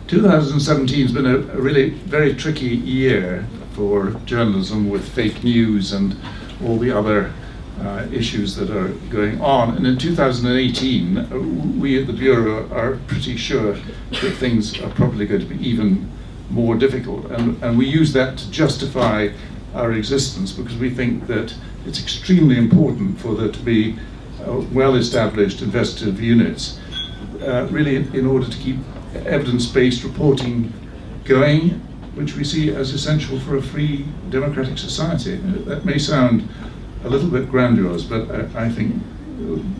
2017 has been a really very tricky year for journalism, with fake news and all the other issues that are going on. And in 2018, we at the Bureau are pretty sure that things are probably going to be even more difficult. And we use that to justify our existence, because we think that it's extremely important for there to be well-established investigative units, really in order to keep evidence-based reporting going, which we see as essential for a free democratic society. That may sound a little bit grandiose, but I think,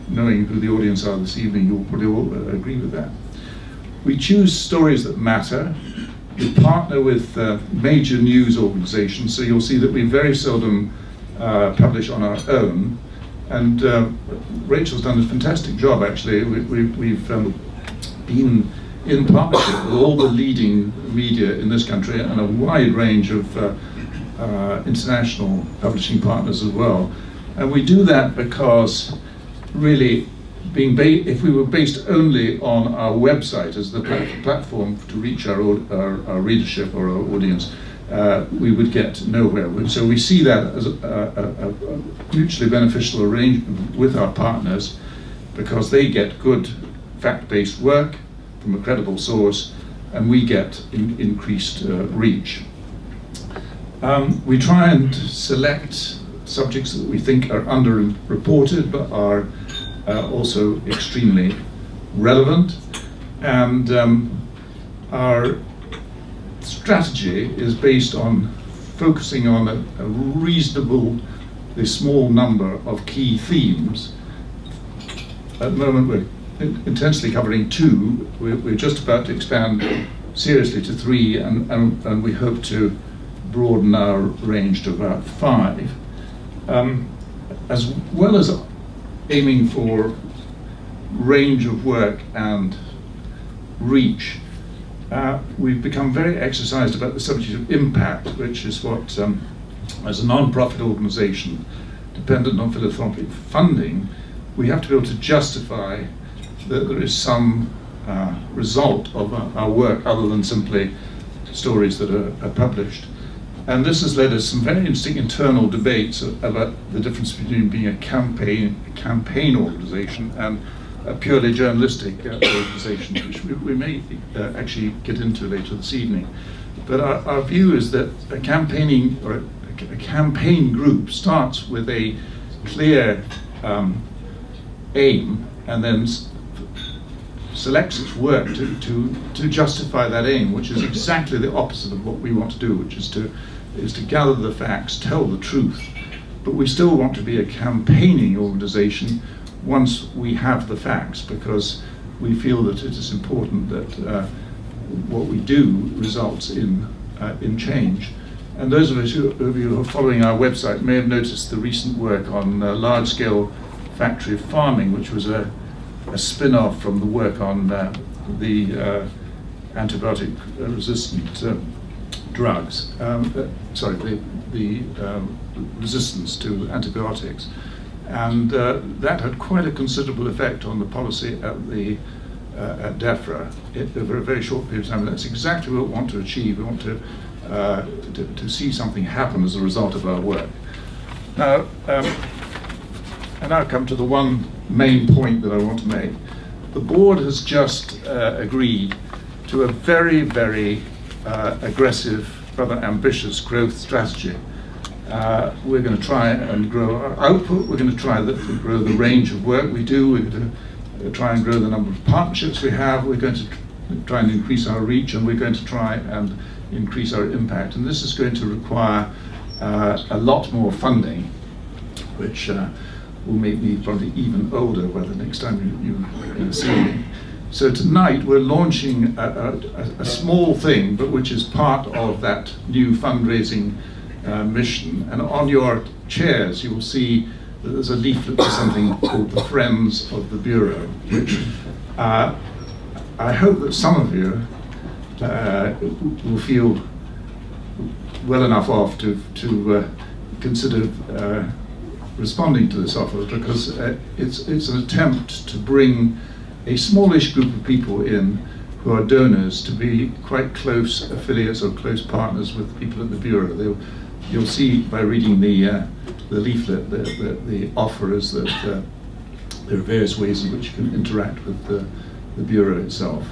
knowing who the audience are this evening, you'll probably all agree with that. We choose stories that matter. We partner with major news organizations, so you'll see that we very seldom publish on our own. And Rachel's done a fantastic job, actually. We've been in partnership with all the leading media in this country and a wide range of international publishing partners as well. And we do that because, really, if we were based only on our website as the platform to reach our readership or our audience, we would get nowhere. So we see that as a mutually beneficial arrangement with our partners, because they get good fact-based work from a credible source, and we get increased reach. We try and select subjects that we think are underreported but are also extremely relevant, and our strategy is based on focusing on a reasonably small number of key themes. At the moment we're intensely covering 2. We're just about to expand seriously to 3, and we hope to broaden our range to about 5. As well as aiming for range of work and reach, we've become very exercised about the subject of impact, which is what, as a non-profit organization dependent on philanthropic funding, we have to be able to justify that there is some result of our work other than simply stories that are published. And this has led us some very interesting internal debates about the difference between being a campaign organization and a purely journalistic organization, which we may actually get into later this evening. But our view is that a campaigning or a campaign group starts with a clear aim, and then selects its work to justify that aim, which is exactly the opposite of what we want to do, which is to gather the facts, tell the truth. But we still want to be a campaigning organization once we have the facts, because we feel that it is important that what we do results in change. And those of you who are following our website may have noticed the recent work on large-scale factory farming, which was a spin-off from the work on the antibiotic-resistant drugs. The resistance to antibiotics, and that had quite a considerable effect on the policy at DEFRA over a very short period of time. And that's exactly what we want to achieve. We want to see something happen as a result of our work. Now, I now come to the one main point that I want to make. The board has just agreed to a very, very aggressive, rather ambitious growth strategy. We're going to try and grow our output. We're going to try to grow the range of work we do. We're going to try and grow the number of partnerships we have. We're going to try and increase our reach, and we're going to try and increase our impact. And this is going to require a lot more funding, which will make me probably even older by the next time you see me. So tonight we're launching a small thing, but which is part of that new fundraising mission. And on your chairs you will see that there's a leaflet for something called the Friends of the Bureau, which I hope that some of you will feel well enough off to consider responding to this offer, because it's an attempt to bring a smallish group of people in who are donors to be quite close affiliates or close partners with people at the Bureau. You'll see by reading the leaflet, the offer is that there are various ways in which you can interact with the Bureau itself.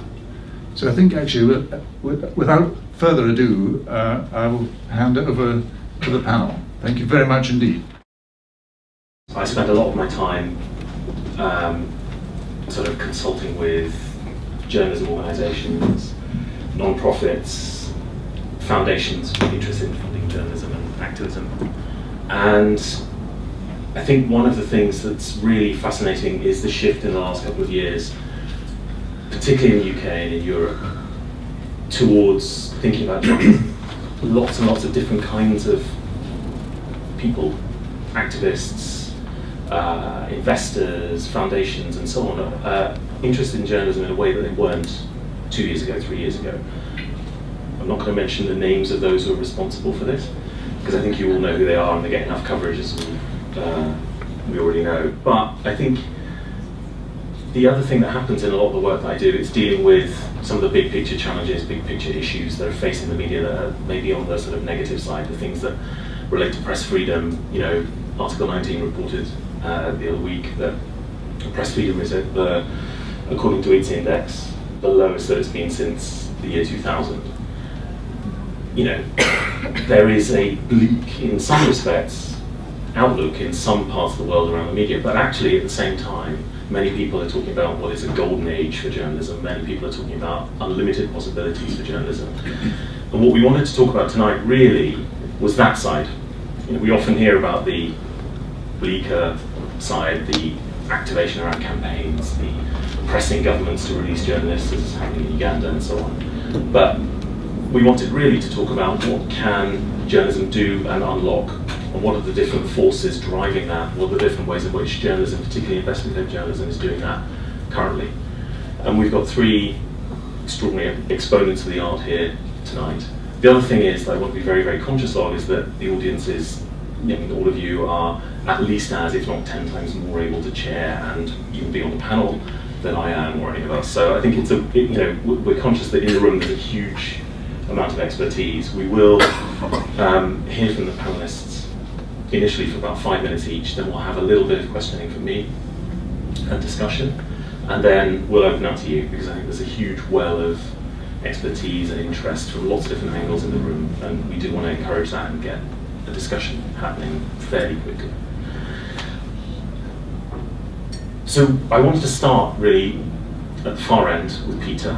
So I think actually, without further ado, I will hand over to the panel. Thank you very much indeed. I spend a lot of my time sort of consulting with journalism organisations, non-profits, foundations interested in funding journalism and activism. And I think one of the things that's really fascinating is the shift in the last couple of years, particularly in the UK and in Europe, towards thinking about journalism. Lots and lots of different kinds of people, activists, investors, foundations, and so on, are interested in journalism in a way that they weren't 2 years ago, 3 years ago. I'm not going to mention the names of those who are responsible for this, because I think you all know who they are and they get enough coverage, as we already know. But I think the other thing that happens in a lot of the work that I do is dealing with some of the big picture challenges, big picture issues that are facing the media that are maybe on the sort of negative side, the things that relate to press freedom. You know, Article 19 reported the other week that press freedom is, according to its index, the lowest that it's been since the year 2000. You know, there is a bleak, in some respects, outlook in some parts of the world around the media, but actually at the same time, many people are talking about what is a golden age for journalism. Many people are talking about unlimited possibilities for journalism. And what we wanted to talk about tonight really was that side. You know, we often hear about the bleaker side, the activation around campaigns, the pressing governments to release journalists, as is happening in Uganda and so on. But we wanted really to talk about what can journalism do and unlock, and what are the different forces driving that, what are the different ways in which journalism, particularly investigative journalism, is doing that currently. And we've got three extraordinary exponents of the art here tonight. The other thing is that I want to be very, very conscious of is that the audience is, you know, all of you are at least as, if not 10 times more able to chair and even be on the panel than I am or any of us. So I think it's you know, we're conscious that in the room there's a huge amount of expertise. We will hear from the panelists initially for about 5 minutes each, then we'll have a little bit of questioning from me and discussion, and then we'll open up to you, because I think there's a huge well of expertise and interest from lots of different angles in the room, and we do want to encourage that and get a discussion happening fairly quickly. So I wanted to start really at the far end with Peter.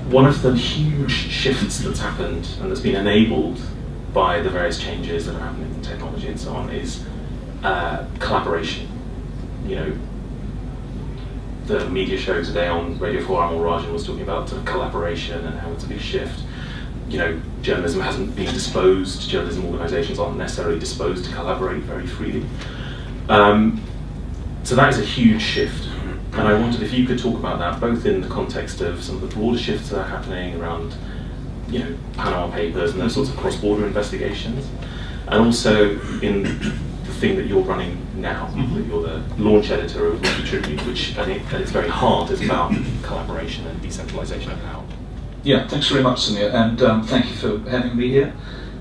One of the huge shifts that's happened and that's been enabled by the various changes that are happening in technology and so on is collaboration. You know, the media show today on Radio 4, Amal Rajan was talking about collaboration and how it's a big shift. You know, journalism hasn't been disposed, journalism organisations aren't necessarily disposed to collaborate very freely. So that is a huge shift. And I wondered if you could talk about that, both in the context of some of the broader shifts that are happening around, you know, Panama Papers and those sorts of cross-border investigations, and also in the thing that you're running now, that you're the launch editor of Tribute, which I think at its very heart is about collaboration and decentralisation of power. Yeah, thanks very much, Sonia, and thank you for having me here.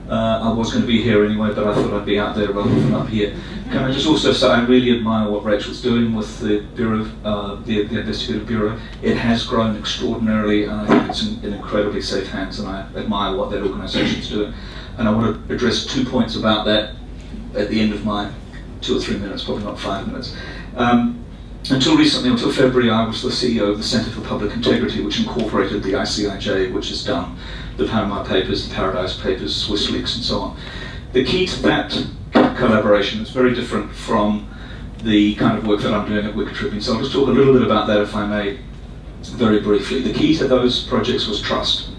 I was going to be here anyway, but I thought I'd be out there rather than up here. Can I just also say I really admire what Rachel's doing with the Bureau, the Investigative Bureau. It has grown extraordinarily, and I think it's in incredibly safe hands, and I admire what that organisation's doing. And I want to address 2 points about that at the end of my 2 or 3 minutes, probably not 5 minutes. Until recently, until February, I was the CEO of the Centre for Public Integrity, which incorporated the ICIJ, which has done the Panama Papers, the Paradise Papers, Swiss Leaks, and so on. The key to that collaboration is very different from the kind of work that I'm doing at Wicked Tribune. So I'll just talk a little bit about that, if I may, very briefly. The key to those projects was trust.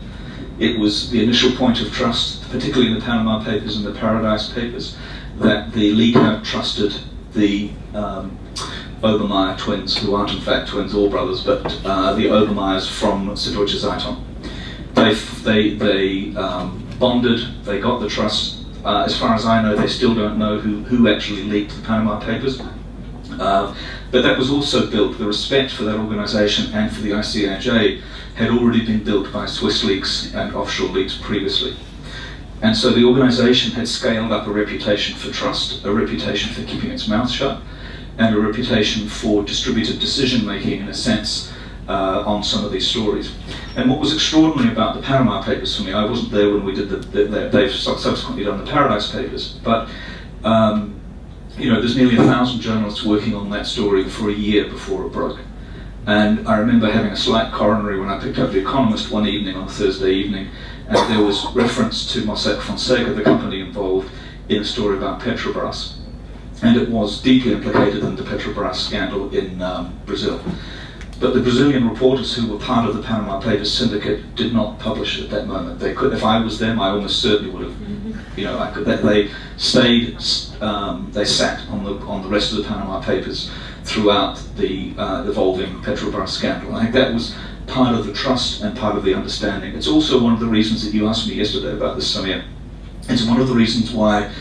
It was the initial point of trust, particularly in the Panama Papers and the Paradise Papers, that the leaker trusted the Obermeyer twins, who aren't in fact twins or brothers, but the Obermeyers from Süddeutsche Zeitung. They bonded, they got the trust. As far as I know, they still don't know who actually leaked the Panama Papers. But that was also built, the respect for that organisation and for the ICIJ had already been built by Swiss leaks and offshore leaks previously. And so the organisation had scaled up a reputation for trust, a reputation for keeping its mouth shut, and a reputation for distributed decision making in a sense on some of these stories. And what was extraordinary about the Panama Papers for me, I wasn't there when we did they've subsequently done the Paradise Papers, but there's nearly 1,000 journalists working on that story for a year before it broke. And I remember having a slight coronary when I picked up The Economist one evening on a Thursday evening, and there was reference to Mossack Fonseca, the company involved, in a story about Petrobras. And it was deeply implicated in the Petrobras scandal in Brazil. But the Brazilian reporters who were part of the Panama Papers syndicate did not publish at that moment. They could, if I was them, I almost certainly would have. They stayed. They sat on the rest of the Panama Papers throughout the evolving Petrobras scandal. I think that was part of the trust and part of the understanding. It's also one of the reasons that you asked me yesterday about this, Samir. It's one of the reasons why,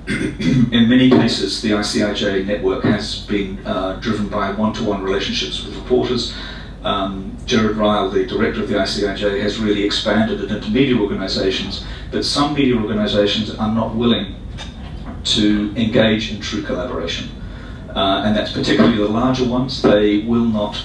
in many cases, the ICIJ network has been driven by one-to-one relationships with reporters. Jared Ryle, the director of the ICIJ, has really expanded it into media organisations, but some media organisations are not willing to engage in true collaboration. And that's particularly the larger ones. They will not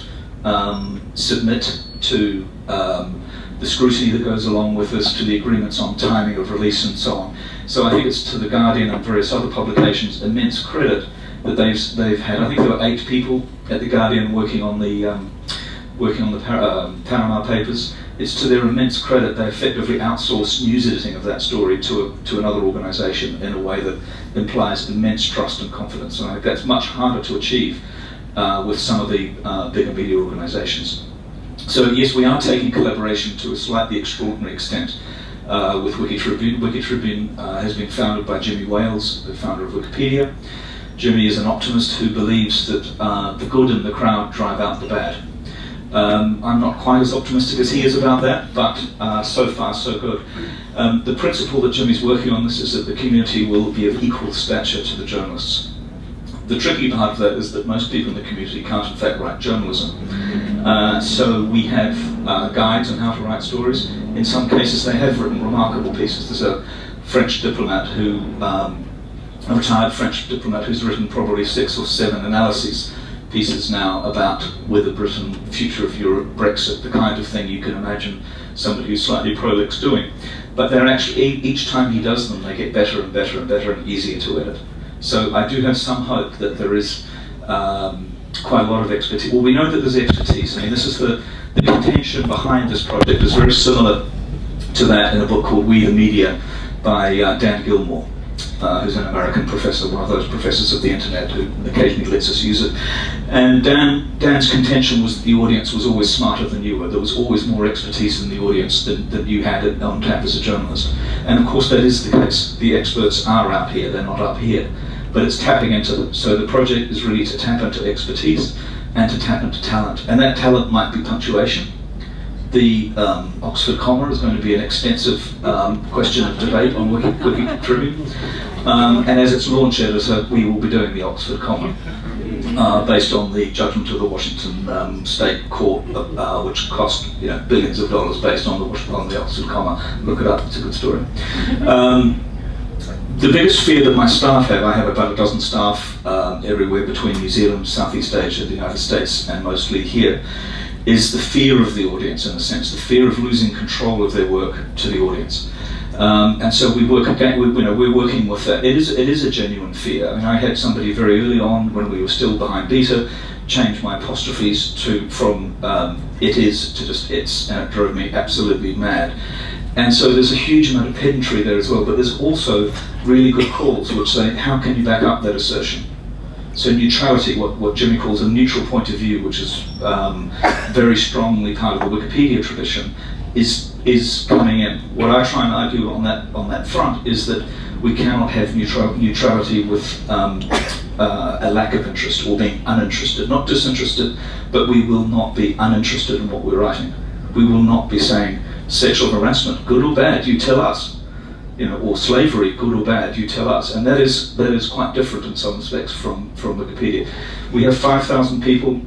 submit to the scrutiny that goes along with this, to the agreements on timing of release and so on. So I think it's to The Guardian and various other publications immense credit that they've had. I think there were 8 people at The Guardian working on the Panama Papers. It's to their immense credit they effectively outsourced news editing of that story to another organisation in a way that implies immense trust and confidence. And I think that's much harder to achieve with some of the bigger media organisations. So yes, we are taking collaboration to a slightly extraordinary extent with Wiki Tribune. Wiki Tribune has been founded by Jimmy Wales, the founder of Wikipedia. Jimmy is an optimist who believes that the good in the crowd drive out the bad. I'm not quite as optimistic as he is about that, but so far so good. The principle that Jimmy's working on this is that the community will be of equal stature to the journalists. The tricky part of that is that most people in the community can't in fact write journalism. So we have guides on how to write stories. In some cases they have written remarkable pieces. There's a French diplomat who, a retired French diplomat who's written probably 6 or 7 analyses pieces now about whether Britain, future of Europe, Brexit, the kind of thing you can imagine somebody who's slightly prolix doing. But they're actually, each time he does them, they get better and better and better and easier to edit. So I do have some hope that there is quite a lot of expertise. Well, we know that there's expertise. I mean, this is the contention behind this project is very similar to that in a book called We the Media by Dan Gilmore, who's an American professor, one of those professors of the internet who occasionally lets us use it. And Dan's contention was that the audience was always smarter than you were. There was always more expertise in the audience than you had on tap as a journalist. And of course that is the case. The experts are out here, they're not up here. But it's tapping into them. So the project is really to tap into expertise and to tap into talent. And that talent might be punctuation. The Oxford comma is going to be an extensive question of debate on Wiki Tribune. And as its launch editor, we will be doing the Oxford comma, based on the judgment of the Washington State Court, which cost billions of dollars based on the Oxford comma. Look it up, it's a good story. The biggest fear that my staff have, I have about a dozen staff everywhere between New Zealand, Southeast Asia, the United States, and mostly here, is the fear of the audience, in a sense, the fear of losing control of their work to the audience. And so we work again. We're working with that. It is a genuine fear. I mean, I had somebody very early on, when we were still behind beta, change my apostrophes from it is to just it's, and it drove me absolutely mad. And so there's a huge amount of pedantry there as well, but there's also really good calls which say, how can you back up that assertion? So neutrality, what Jimmy calls a neutral point of view, which is very strongly part of the Wikipedia tradition, is coming in. What I try and argue on that front is that we cannot have neutrality with a lack of interest or being uninterested, not disinterested, but we will not be uninterested in what we're writing. We will not be saying sexual harassment, good or bad, you tell us. or slavery, good or bad, you tell us. And that is quite different in some respects from Wikipedia. We have 5,000 people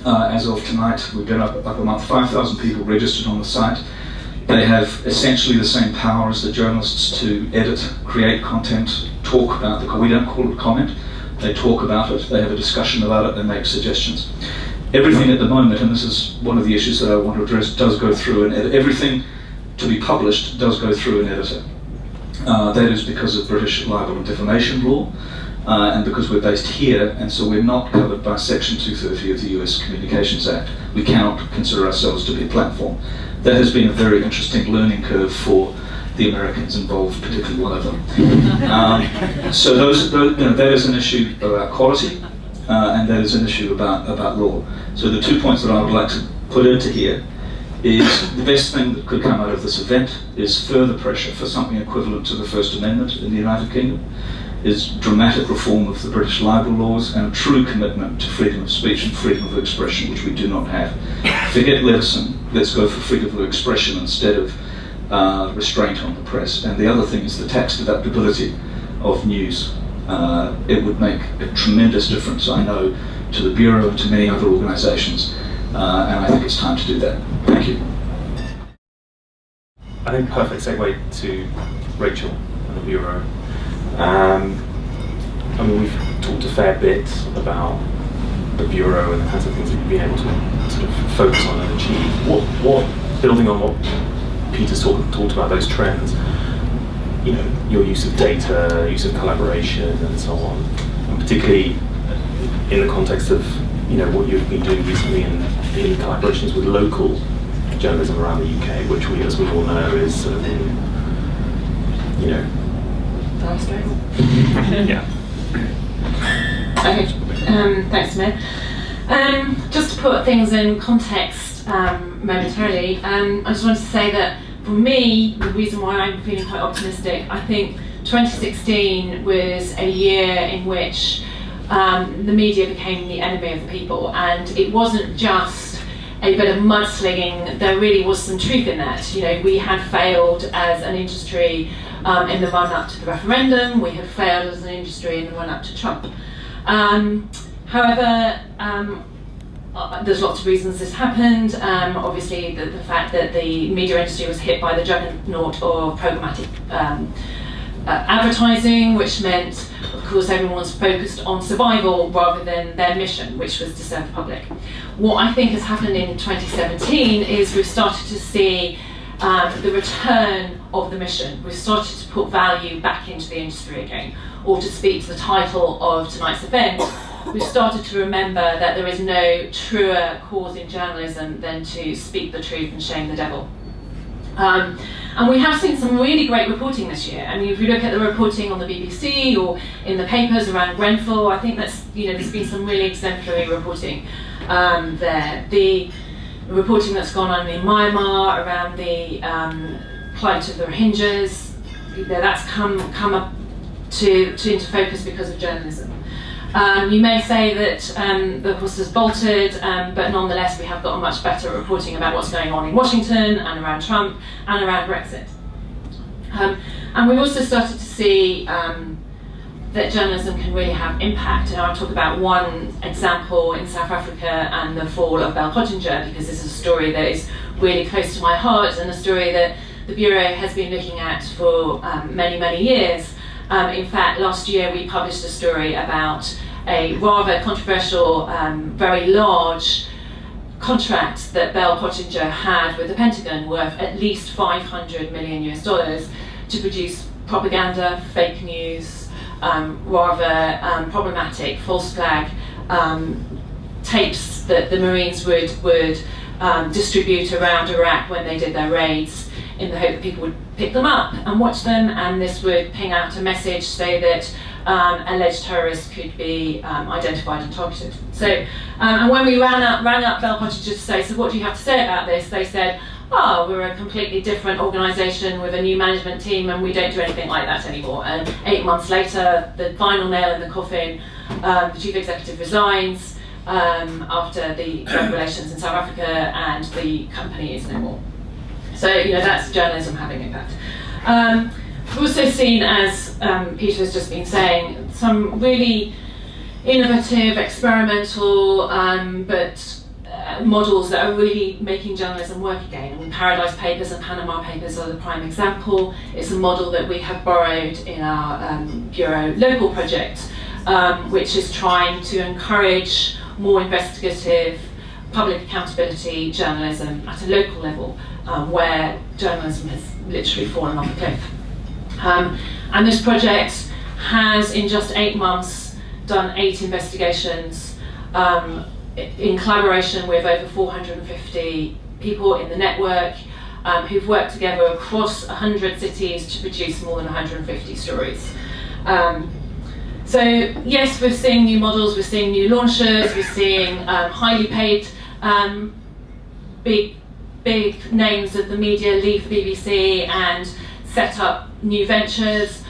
as of tonight. We've been up a month, 5,000 people registered on the site. They have essentially the same power as the journalists to edit, create content, talk about we don't call it comment. They talk about it, they have a discussion about it, they make suggestions. Everything at the moment, and this is one of the issues that I want to address, does go through an editor. Everything to be published does go through an editor. That is because of British libel and defamation law, and because we're based here, and so we're not covered by Section 230 of the US Communications Act. We cannot consider ourselves to be a platform. That has been a very interesting learning curve for the Americans involved, particularly one of them. So that is an issue about quality, and that is an issue about law. So the 2 points that I would like to put into here is the best thing that could come out of this event is further pressure for something equivalent to the First Amendment in the United Kingdom, is dramatic reform of the British libel laws, and a true commitment to freedom of speech and freedom of expression, which we do not have. Forget Leveson, let's go for freedom of expression instead of restraint on the press. And the other thing is the tax deductibility of news. It would make a tremendous difference, I know, to the Bureau and to many other organisations, and I think it's time to do that. Thank you. I think perfect segue to Rachel and the Bureau. I mean, we've talked a fair bit about the Bureau and the kinds of things that you've been able to sort of focus on and achieve. What building on what Peter's talked about, those trends, your use of data, use of collaboration and so on, and particularly in the context of what you've been doing recently in collaborations with local journalism around the UK, which as we all know is sort of yeah. Okay, thanks, Smith. Just to put things in context momentarily, I just wanted to say that for me, the reason why I'm feeling quite optimistic, I think 2016 was a year in which the media became the enemy of the people, and it wasn't just a bit of mudslinging. There really was some truth in that. We had failed as an industry in the run-up to the referendum. We had failed as an industry in the run-up to Trump. However, there's lots of reasons this happened. Obviously, the fact that the media industry was hit by the juggernaut of programmatic advertising, which meant, of course, everyone's focused on survival rather than their mission, which was to serve the public. What I think has happened in 2017 is we've started to see the return of the mission. We've started to put value back into the industry again, or to speak to the title of tonight's event, we've started to remember that there is no truer cause in journalism than to speak the truth and shame the devil. And we have seen some really great reporting this year. I mean, if you look at the reporting on the BBC or in the papers around Grenfell, I think that's, there's been some really exemplary reporting there. The reporting that's gone on in Myanmar around the plight of the Rohingyas, that's come up into focus because of journalism. You may say that the horse has bolted, but nonetheless we have got a much better reporting about what's going on in Washington and around Trump and around Brexit. And we've also started to see that journalism can really have impact. And I'll talk about one example in South Africa and the fall of Bell Pottinger, because this is a story that is really close to my heart and a story that the Bureau has been looking at for many, many years. In fact, last year we published a story about a rather controversial, very large contract that Bell Pottinger had with the Pentagon, worth at least $500 million to produce propaganda, fake news, rather problematic false flag tapes that the Marines would distribute around Iraq when they did their raids, in the hope that people would pick them up and watch them, and this would ping out a message so that alleged terrorists could be identified and targeted. So, and when we rang up Bell Pottinger to say, so what do you have to say about this? They said, oh, we're a completely different organisation with a new management team and we don't do anything like that anymore. And 8 months later, the final nail in the coffin, the chief executive resigns after the revelations in South Africa, and the company is no more. So, that's journalism having impact. We've also seen, as Peter has just been saying, some really innovative, experimental, models that are really making journalism work again. I mean, Paradise Papers and Panama Papers are the prime example. It's a model that we have borrowed in our Bureau local project, which is trying to encourage more investigative, public accountability journalism at a local level, where journalism has literally fallen off a cliff. And this project has, in just 8 months, done 8 investigations in collaboration with over 450 people in the network who've worked together across 100 cities to produce more than 150 stories. So yes, we're seeing new models, we're seeing new launches, we're seeing highly paid big names of the media leave the BBC and set up new ventures.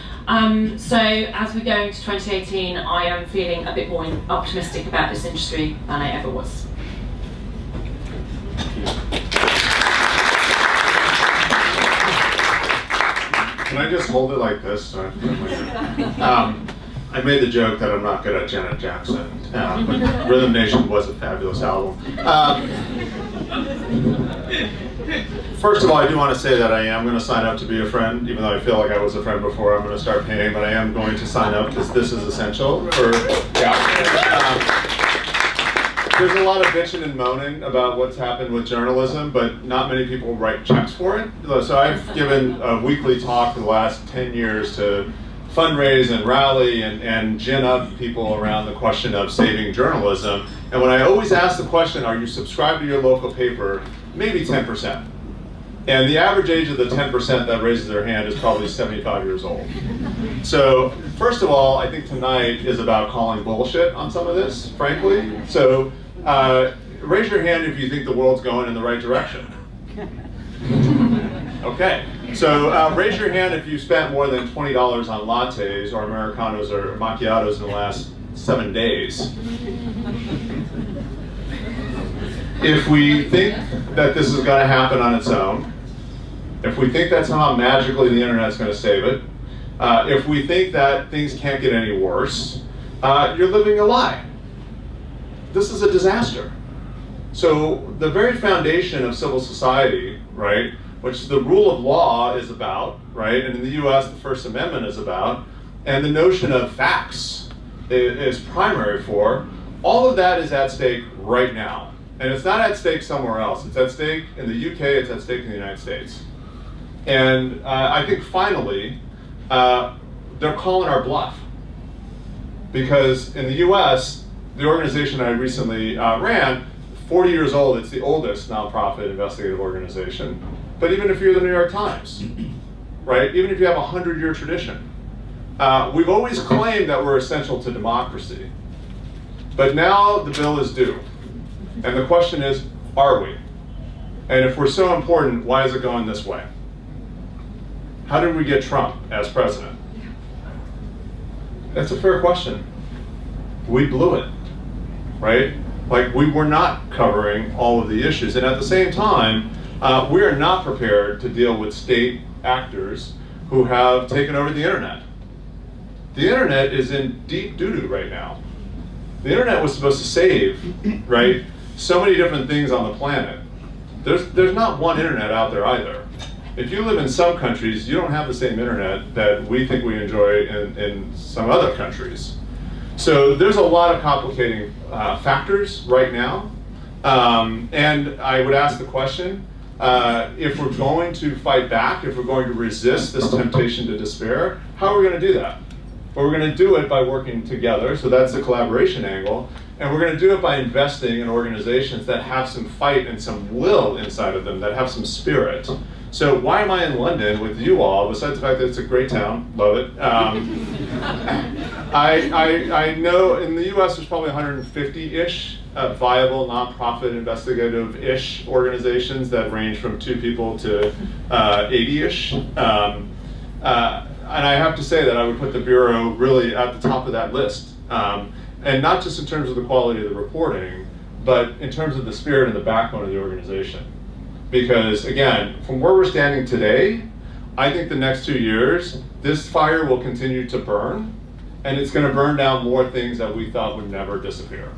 So as we go into 2018, I am feeling a bit more optimistic about this industry than I ever was. Can I just hold it like this? I made the joke that I'm not good at Janet Jackson, but Rhythm Nation was a fabulous album. First of all, I do want to say that I am going to sign up to be a friend, even though I feel like I was a friend before. I'm going to start paying, but I am going to sign up because this is essential for. There's a lot of bitching and moaning about what's happened with journalism, but not many people write checks for it. So I've given a weekly talk for the last 10 years to fundraise and rally and gin up people around the question of saving journalism. And when I always ask the question, are you subscribed to your local paper, maybe 10%. And the average age of the 10% that raises their hand is probably 75 years old. So first of all, I think tonight is about calling bullshit on some of this, frankly. So raise your hand if you think the world's going in the right direction. Okay, so raise your hand if you spent more than $20 on lattes or Americanos or macchiatos in the last 7 days. If we think that this is going to happen on its own, if we think that somehow magically the internet's going to save it, if we think that things can't get any worse, you're living a lie. This is a disaster. So the very foundation of civil society, right, which the rule of law is about, right, and in the US the First Amendment is about, and the notion of facts is primary for, all of that is at stake right now. And it's not at stake somewhere else. It's at stake in the UK, it's at stake in the United States. And I think finally, they're calling our bluff. Because in the US, the organization I recently ran, 40 years old, it's the oldest nonprofit investigative organization. But even if you're the New York Times, right, even if you have a 100-year tradition, we've always claimed that we're essential to democracy. But now the bill is due. And the question is, are we? And if we're so important, why is it going this way? How did we get Trump as president? That's a fair question. We blew it, right? Like, we were not covering all of the issues. And at the same time, we are not prepared to deal with state actors who have taken over the internet. The internet is in deep doo-doo right now. The internet was supposed to save, right, so many different things on the planet. There's not one internet out there either. If you live in some countries, you don't have the same internet that we think we enjoy in some other countries. So there's a lot of complicating factors right now. And I would ask the question, if we're going to fight back, if we're going to resist this temptation to despair, how are we going to do that? Well, we're going to do it by working together, so that's the collaboration angle. And we're going to do it by investing in organizations that have some fight and some will inside of them, that have some spirit. So why am I in London with you all, besides the fact that it's a great town, love it. I know in the US there's probably 150-ish viable nonprofit investigative-ish organizations that range from 2 people to 80-ish. And I have to say that I would put the Bureau really at the top of that list. And not just in terms of the quality of the reporting, but in terms of the spirit and the backbone of the organization. Because again, from where we're standing today, I think the next 2 years, this fire will continue to burn, and it's going to burn down more things that we thought would never disappear,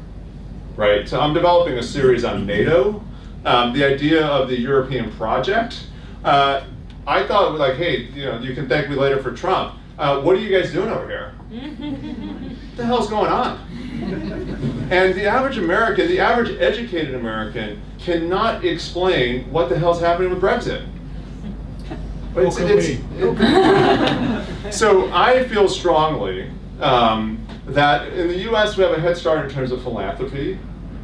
right? So I'm developing a series on NATO, the idea of the European project. I thought, like, hey, you can thank me later for Trump. What are you guys doing over here? What the hell's going on? And the average American, the average educated American, cannot explain what the hell's happening with Brexit. So I feel strongly that in the US we have a head start in terms of philanthropy,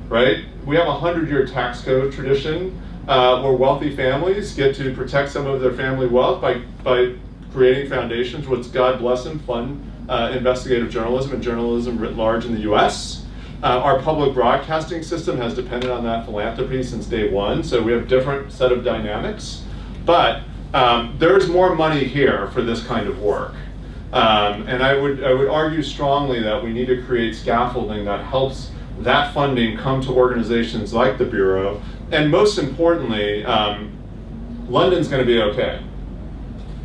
right? We have a 100-year tax code tradition where wealthy families get to protect some of their family wealth by creating foundations which, God bless them, fund investigative journalism and journalism writ large in the US. Our public broadcasting system has depended on that philanthropy since day one, so we have a different set of dynamics. But there's more money here for this kind of work. And I would argue strongly that we need to create scaffolding that helps that funding come to organizations like the Bureau. And most importantly, London's going to be okay,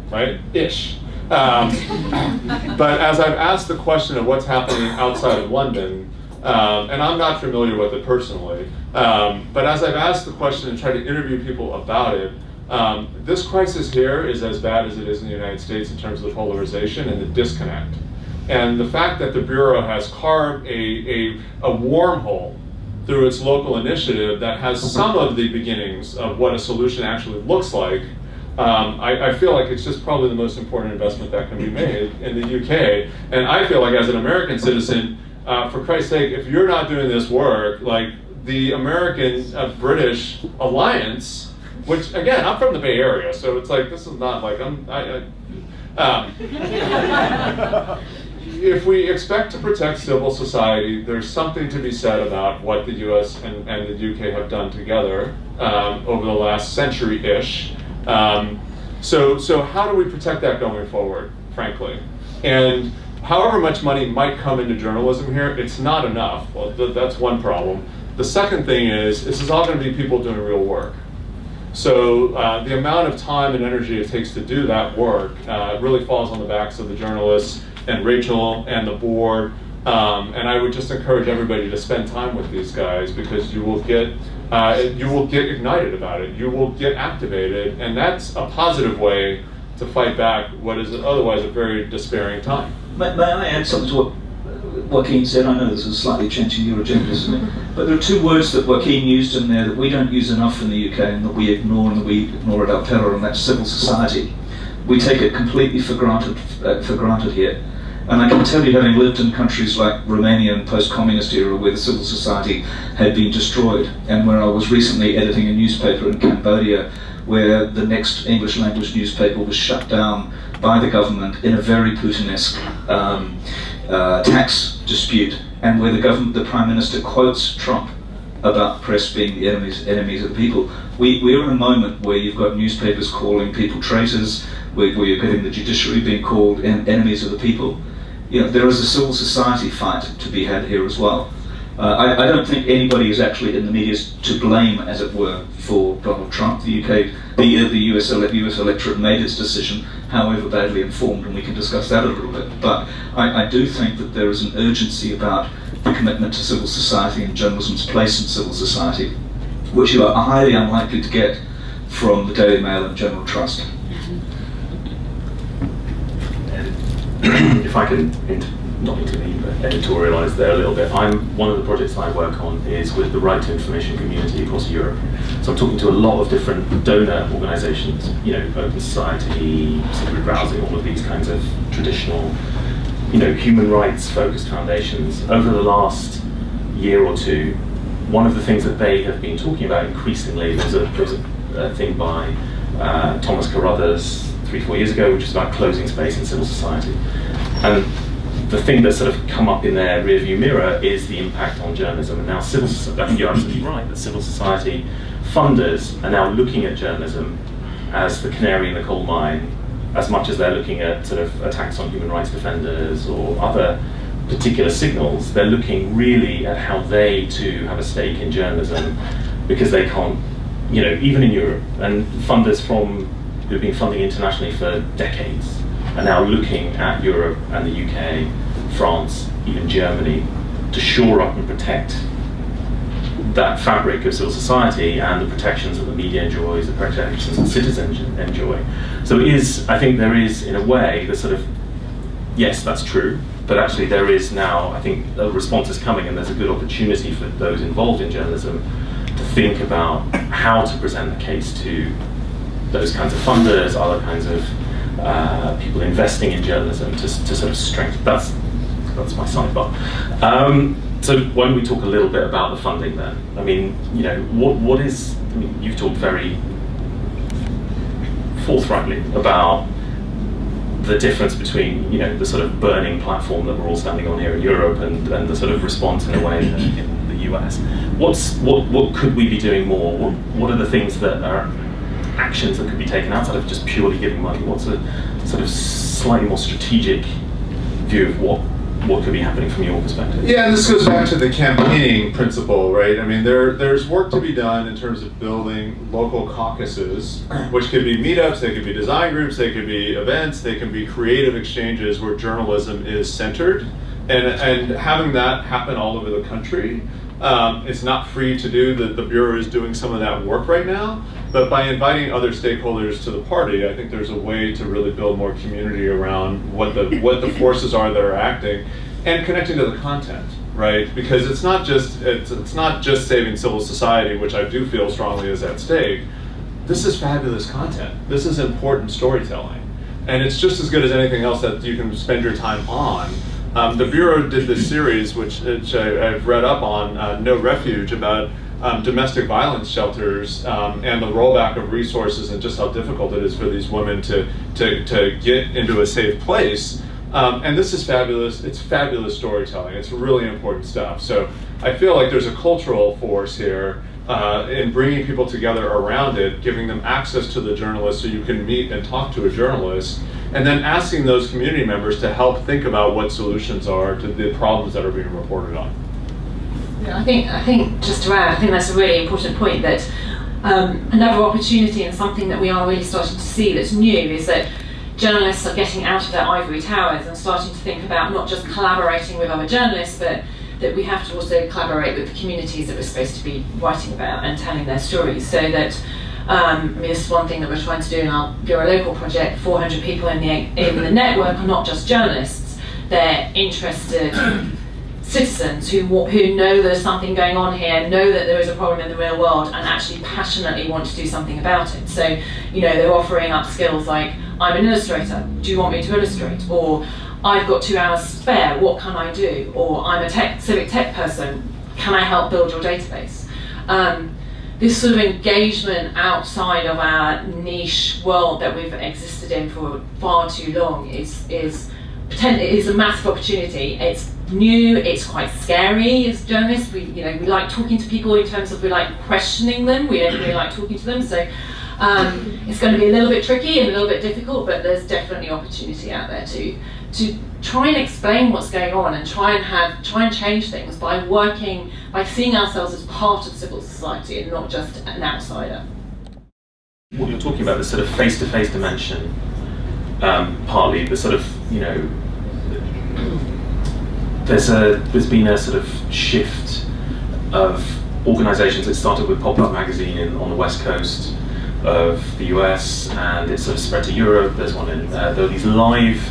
right? Ish. But as I've asked the question of what's happening outside of London, and I'm not familiar with it personally, but as I've asked the question and tried to interview people about it, this crisis here is as bad as it is in the United States in terms of the polarization and the disconnect. And the fact that the Bureau has carved a wormhole through its local initiative that has some of the beginnings of what a solution actually looks like, I feel like it's just probably the most important investment that can be made in the UK. And I feel like as an American citizen, for Christ's sake, if you're not doing this work, like the American-British alliance, which again, I'm from the Bay Area, so it's like, this is not like, if we expect to protect civil society, there's something to be said about what the US and the UK have done together over the last century-ish. So how do we protect that going forward, frankly? And however much money might come into journalism here, it's not enough. Well, that's one problem. The second thing is, this is all going to be people doing real work. So the amount of time and energy it takes to do that work really falls on the backs of the journalists and Rachel and the board. And I would just encourage everybody to spend time with these guys, because you will get ignited about it. You will get activated, and that's a positive way to fight back what is otherwise a very despairing time. May I add something to what Joaquin said? I know this is slightly changing your agenda, isn't it? But there are two words that Joaquin used in there that we don't use enough in the UK, and that we ignore, and that we ignore at Alpera, and that's civil society. We take it completely for granted here. And I can tell you, having lived in countries like Romania and post-communist era where the civil society had been destroyed, and where I was recently editing a newspaper in Cambodia where the next English language newspaper was shut down by the government in a very Putinesque tax dispute, and where the Prime Minister quotes Trump about press being the enemies of the people. We're in a moment where you've got newspapers calling people traitors, where you're getting the judiciary being called enemies of the people. There is a civil society fight to be had here as well. I don't think anybody is actually in the media to blame, as it were, for Donald Trump. The US electorate made its decision, however badly informed, and we can discuss that a little bit. But I do think that there is an urgency about the commitment to civil society and journalism's place in civil society, which you are highly unlikely to get from the Daily Mail and General Trust. If I can not intervene, but editorialise there a little bit. One of the projects I work on is with the Right to Information community across Europe. So I'm talking to a lot of different donor organisations, Open Society, Secret Browsing, all of these kinds of traditional, human rights focused foundations. Over the last year or two, one of the things that they have been talking about increasingly, there was a thing by Thomas Carruthers 3-4 years ago, which is about closing space in civil society. And the thing that's sort of come up in their rearview mirror is the impact on journalism. And now I think you're absolutely right, that civil society funders are now looking at journalism as the canary in the coal mine, as much as they're looking at sort of attacks on human rights defenders or other particular signals. They're looking really at how they too have a stake in journalism, because they can't, even in Europe, and funders from who've been funding internationally for decades are now looking at Europe and the UK, France, even Germany, to shore up and protect that fabric of civil society and the protections that the media enjoys, the protections that citizens enjoy. So it is, I think there is, in a way, the sort of, yes, that's true, but actually there is now, I think, a response is coming, and there's a good opportunity for those involved in journalism to think about how to present the case to those kinds of funders, other kinds of people investing in journalism to sort of strengthen. That's my sidebar. So why don't we talk a little bit about the funding then? I mean, you know, what is? I mean, you've talked very forthrightly about the difference between, you know, the sort of burning platform that we're all standing on here in Europe and the sort of response in a way in the US. What could we be doing more? What are the things that are actions that could be taken outside of just purely giving money? What's a sort of slightly more strategic view of what could be happening from your perspective? Yeah, and this goes back to the campaigning principle, right? I mean, there's work to be done in terms of building local caucuses, which could be meetups, they could be design groups, they could be events, they can be creative exchanges where journalism is centered, and having that happen all over the country. It's not free to do. The Bureau is doing some of that work right now, but by inviting other stakeholders to the party, I think there's a way to really build more community around what the forces are that are acting, and connecting to the content, right? Because it's not just saving civil society, which I do feel strongly is at stake. This is fabulous content. This is important storytelling, and it's just as good as anything else that you can spend your time on. The Bureau did this series, which I've read up on, No Refuge, about domestic violence shelters and the rollback of resources and just how difficult it is for these women to get into a safe place. And this is fabulous. It's fabulous storytelling. It's really important stuff. So I feel like there's a cultural force here in bringing people together around it, giving them access to the journalist so you can meet and talk to a journalist, and then asking those community members to help think about what solutions are to the problems that are being reported on. Yeah, I think just to add, I think that's a really important point, that another opportunity and something that we are really starting to see that's new is that journalists are getting out of their ivory towers and starting to think about not just collaborating with other journalists, but that we have to also collaborate with the communities that we're supposed to be writing about and telling their stories. So that, I mean, this is one thing that we're trying to do in our Bureau Local project. 400 people in the network are not just journalists, they're interested citizens who know there's something going on here, know that there is a problem in the real world, and actually passionately want to do something about it. So, you know, they're offering up skills like, I'm an illustrator, do you want me to illustrate? Or, I've got 2 hours spare, what can I do? Or, I'm a civic tech person, can I help build your database? This sort of engagement outside of our niche world that we've existed in for far too long is a massive opportunity. It's new, it's quite scary as journalists. We like talking to people in terms of we like questioning them, we don't really like talking to them. So it's going to be a little bit tricky and a little bit difficult, but there's definitely opportunity out there to try and explain what's going on and try and change things by seeing ourselves as part of civil society and not just an outsider. What you're talking about, the sort of face-to-face dimension, partly the sort of, you know, there's been a sort of shift of organisations that started with Popular Magazine on the West Coast of the US, and it sort of spread to Europe. There's one in there are these live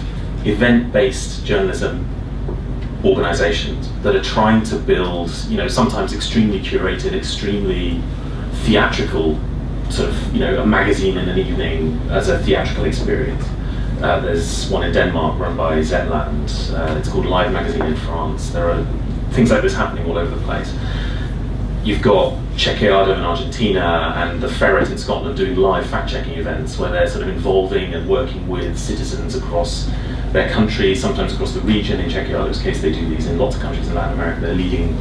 event-based journalism organisations that are trying to build, you know, sometimes extremely curated, extremely theatrical, sort of, you know, a magazine in an evening as a theatrical experience. There's one in Denmark run by Zetland. It's called Live Magazine in France. There are things like this happening all over the place. You've got Chequeado in Argentina and the Ferret in Scotland doing live fact-checking events where they're sort of involving and working with citizens across their country, sometimes across the region. In Chequeado's case, they do these in lots of countries in Latin America. They're leading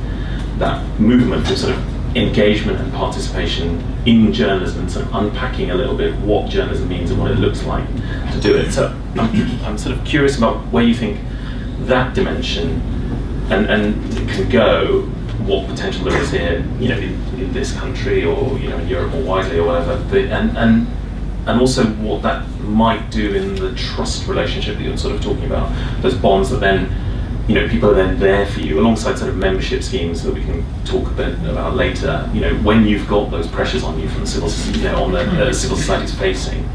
that movement of sort of engagement and participation in journalism and sort of unpacking a little bit what journalism means and what it looks like to do it. So I'm sort of curious about where you think that dimension and can go, what potential there is here, you know, in this country or, you know, in Europe more widely or whatever, and and also what that might do in the trust relationship that you're sort of talking about, those bonds that then, you know, people are then there for you, alongside sort of membership schemes that we can talk a bit about later. You know, when you've got those pressures on you from the civil, you know, on the civil society's facing,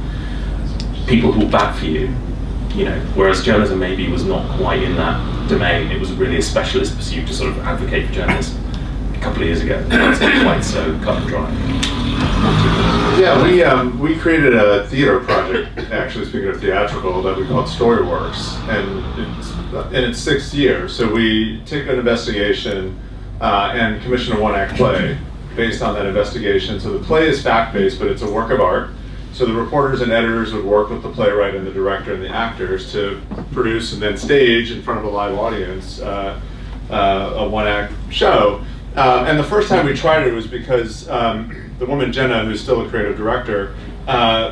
people who will back for you, you know, whereas journalism maybe was not quite in that domain. It was really a specialist pursuit to sort of advocate for journalists a couple of years ago. It's not quite so cut and dry. Yeah, we created a theater project, actually speaking of theatrical, that we called Storyworks, and in its 6th year. So we take an investigation and commission a one-act play based on that investigation. So the play is fact-based, but it's a work of art. So the reporters and editors would work with the playwright and the director and the actors to produce and then stage in front of a live audience a one-act show. And the first time we tried it was because the woman Jenna, who's still a creative director,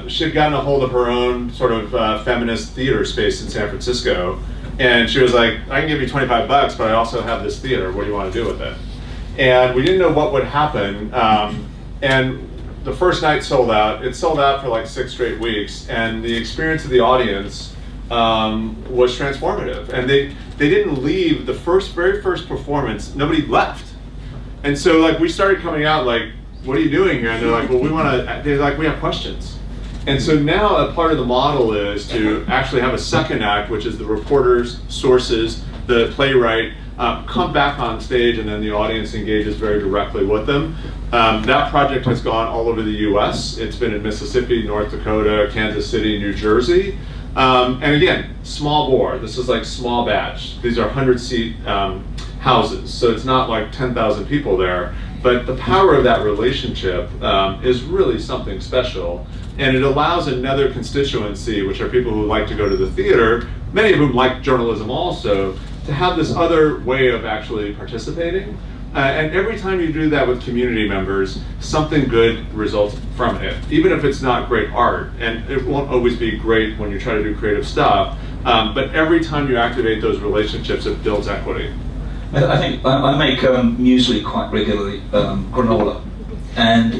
she'd gotten a hold of her own sort of feminist theater space in San Francisco, and she was like, I can give you $25, but I also have this theater, what do you want to do with it? And we didn't know what would happen, and the first night sold out. It sold out for like 6 straight weeks, and the experience of the audience was transformative. And they didn't leave the very first performance, nobody left. And so like we started coming out like, what are you doing here? And they're like, well, we have questions. And so now a part of the model is to actually have a second act, which is the reporters, sources, the playwright, come back on stage, and then the audience engages very directly with them. That project has gone all over the US. It's been in Mississippi, North Dakota, Kansas City, New Jersey. And again, small bore. This is like small batch. These are 100-seat houses, so it's not like 10,000 people there. But the power of that relationship is really something special. And it allows another constituency, which are people who like to go to the theater, many of whom like journalism also, to have this other way of actually participating. And every time you do that with community members, something good results from it, even if it's not great art. And it won't always be great when you try to do creative stuff, but every time you activate those relationships, it builds equity. I think I make muesli quite regularly, granola, and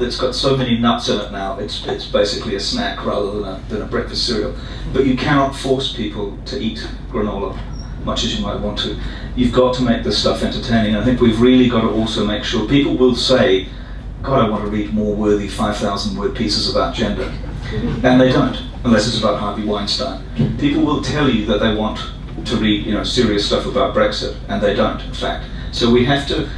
it's got so many nuts in it now. It's basically a snack rather than a breakfast cereal. But you cannot force people to eat granola, much as you might want to. You've got to make this stuff entertaining. I think we've really got to also make sure people will say, God, I want to read more worthy 5,000 word pieces about gender, and they don't, unless it's about Harvey Weinstein. People will tell you that they want to read, serious stuff about Brexit, and they don't, in fact. So we have to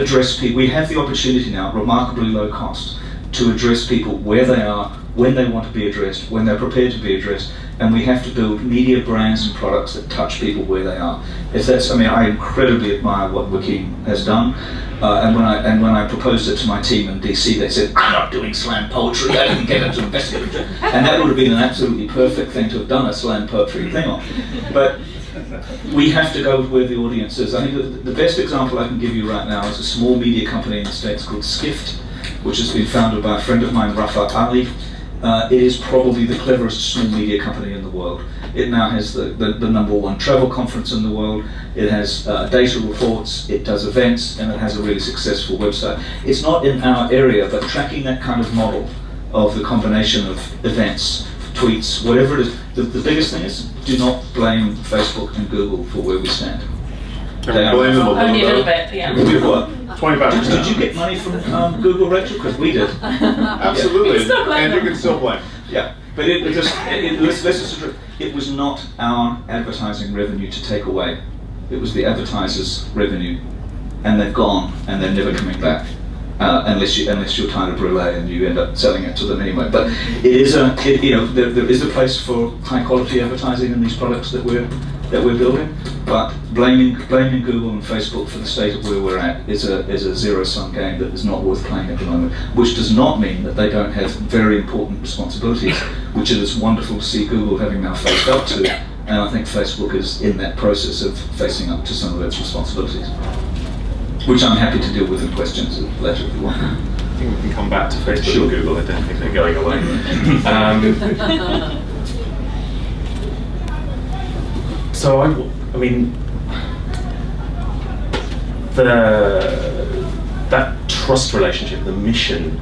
address people. We have the opportunity now, remarkably low cost, to address people where they are, when they want to be addressed, when they're prepared to be addressed, and we have to build media brands and products that touch people where they are. I incredibly admire what Joaquin has done, and when I proposed it to my team in DC, they said, I'm not doing slam poetry, I didn't get into investigative. And that would have been an absolutely perfect thing to have done a slam poetry thing on. But we have to go where the audience is. I think the best example I can give you right now is a small media company in the States called Skift, which has been founded by a friend of mine, Rafa Ali. It is probably the cleverest small media company in the world. It now has the #1 travel conference in the world. It has data reports, it does events, and it has a really successful website. It's not in our area, but tracking that kind of model of the combination of events, tweets, whatever it is, the biggest thing is, do not blame Facebook and Google for where we stand. Blame them Only a little bit, yeah. What? 25%. Did you get money from Google, Rachel? Because we did. Absolutely, and you can still blame. Yeah, but it was not our advertising revenue to take away. It was the advertisers' revenue, and they've gone, and they're never coming back, unless you're Tyler Brûlé and you end up selling it to them anyway. But there is a place for high quality advertising in these products that we're building. But blaming Google and Facebook for the state of where we're at is a zero-sum game that is not worth playing at the moment, which does not mean that they don't have very important responsibilities, which it is wonderful to see Google having now faced up to, and I think Facebook is in that process of facing up to some of its responsibilities, which I'm happy to deal with in questions later if you want. I think we can come back to Facebook and Google. I don't think they're going away. So I mean, that trust relationship, the mission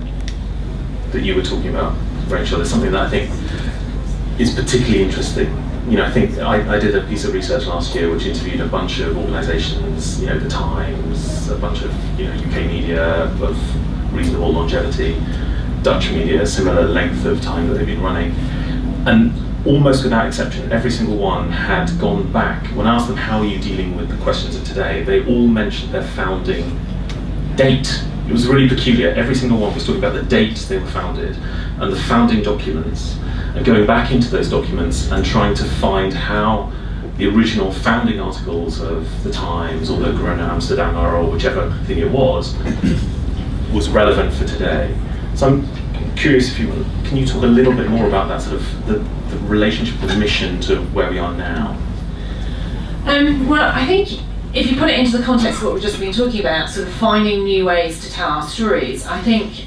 that you were talking about, Rachel, is something that I think is particularly interesting. You know, I think I did a piece of research last year which interviewed a bunch of organisations, you know, the Times, a bunch of, you know, UK media of reasonable longevity, Dutch media, similar length of time that they've been running, and almost without exception, every single one had gone back. When I asked them, how are you dealing with the questions of today, they all mentioned their founding date. It was really peculiar. Every single one was talking about the date they were founded and the founding documents, and going back into those documents and trying to find how the original founding articles of the Times or the Corona Amsterdammer or whichever thing it was relevant for today. So I'm curious if can you talk a little bit more about that sort of the relationship, the mission to where we are now? Well, I think if you put it into the context of what we've just been talking about, sort of finding new ways to tell our stories, I think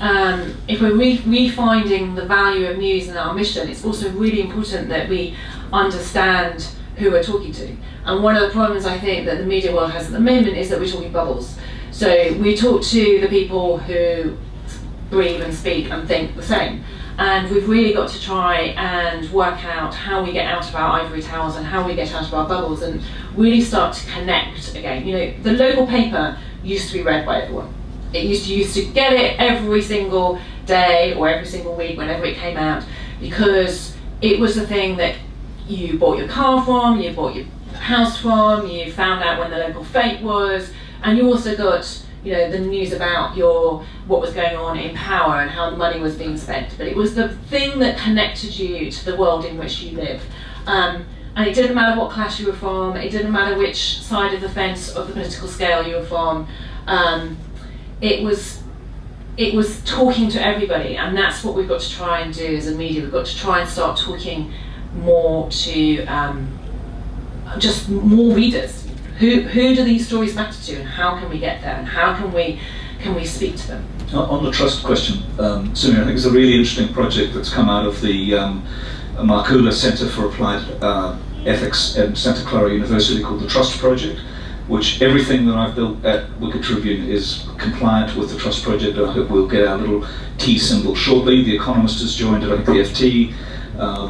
if we're refinding the value of news in our mission, it's also really important that we understand who we're talking to. And one of the problems I think that the media world has at the moment is that we're talking bubbles. So we talk to the people who breathe and speak and think the same. And we've really got to try and work out how we get out of our ivory towers and how we get out of our bubbles and really start to connect again. You know, the local paper used to be read by everyone. It used to get it every single day or every single week whenever it came out, because it was the thing that you bought your car from, you bought your house from, you found out when the local fete was, and you also got, you know, the news about what was going on in power and how money was being spent. But it was the thing that connected you to the world in which you live. And it didn't matter what class you were from, it didn't matter which side of the fence of the political scale you were from. It was talking to everybody, and that's what we've got to try and do as a media. We've got to try and start talking more to just more readers. Who do these stories matter to, and how can we get there, and how can we speak to them? On the trust question, Sumi, I think it's a really interesting project that's come out of the Markula Centre for Applied Ethics at Santa Clara University called the Trust Project, which everything that I've built at Wicked Tribune is compliant with the Trust Project. I hope we'll get our little T symbol shortly. The Economist has joined it, I think the FT,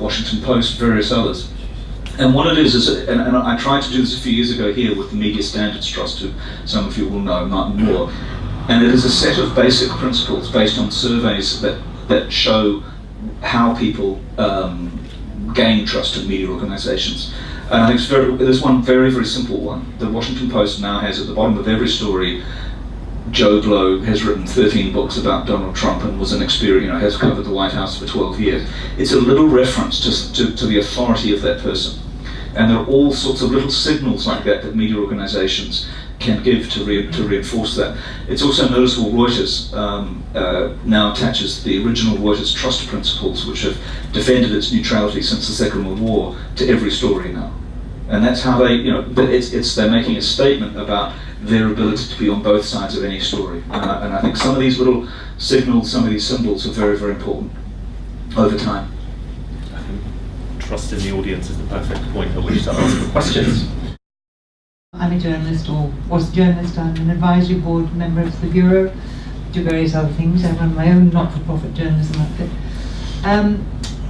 Washington Post, various others. And what it is and I tried to do this a few years ago here with the Media Standards Trust, who some of you will know, not more. And it is a set of basic principles based on surveys that show how people gain trust in media organizations. And I think there's one very, very simple one. The Washington Post now has at the bottom of every story, Joe Blow has written 13 books about Donald Trump and was an experience, has covered the White House for 12 years. It's a little reference to the authority of that person. And there are all sorts of little signals like that media organizations can give to reinforce that. It's also noticeable Reuters now attaches the original Reuters trust principles, which have defended its neutrality since the Second World War, to every story now. And that's how they, they're making a statement about their ability to be on both sides of any story. And I think some of these little signals, some of these symbols are very, very important over time. I think trust in the audience is the perfect point at which to ask the questions. I'm a journalist, or was a journalist. I'm an advisory board member of the Bureau, do various other things. I run my own not-for-profit journalism outfit.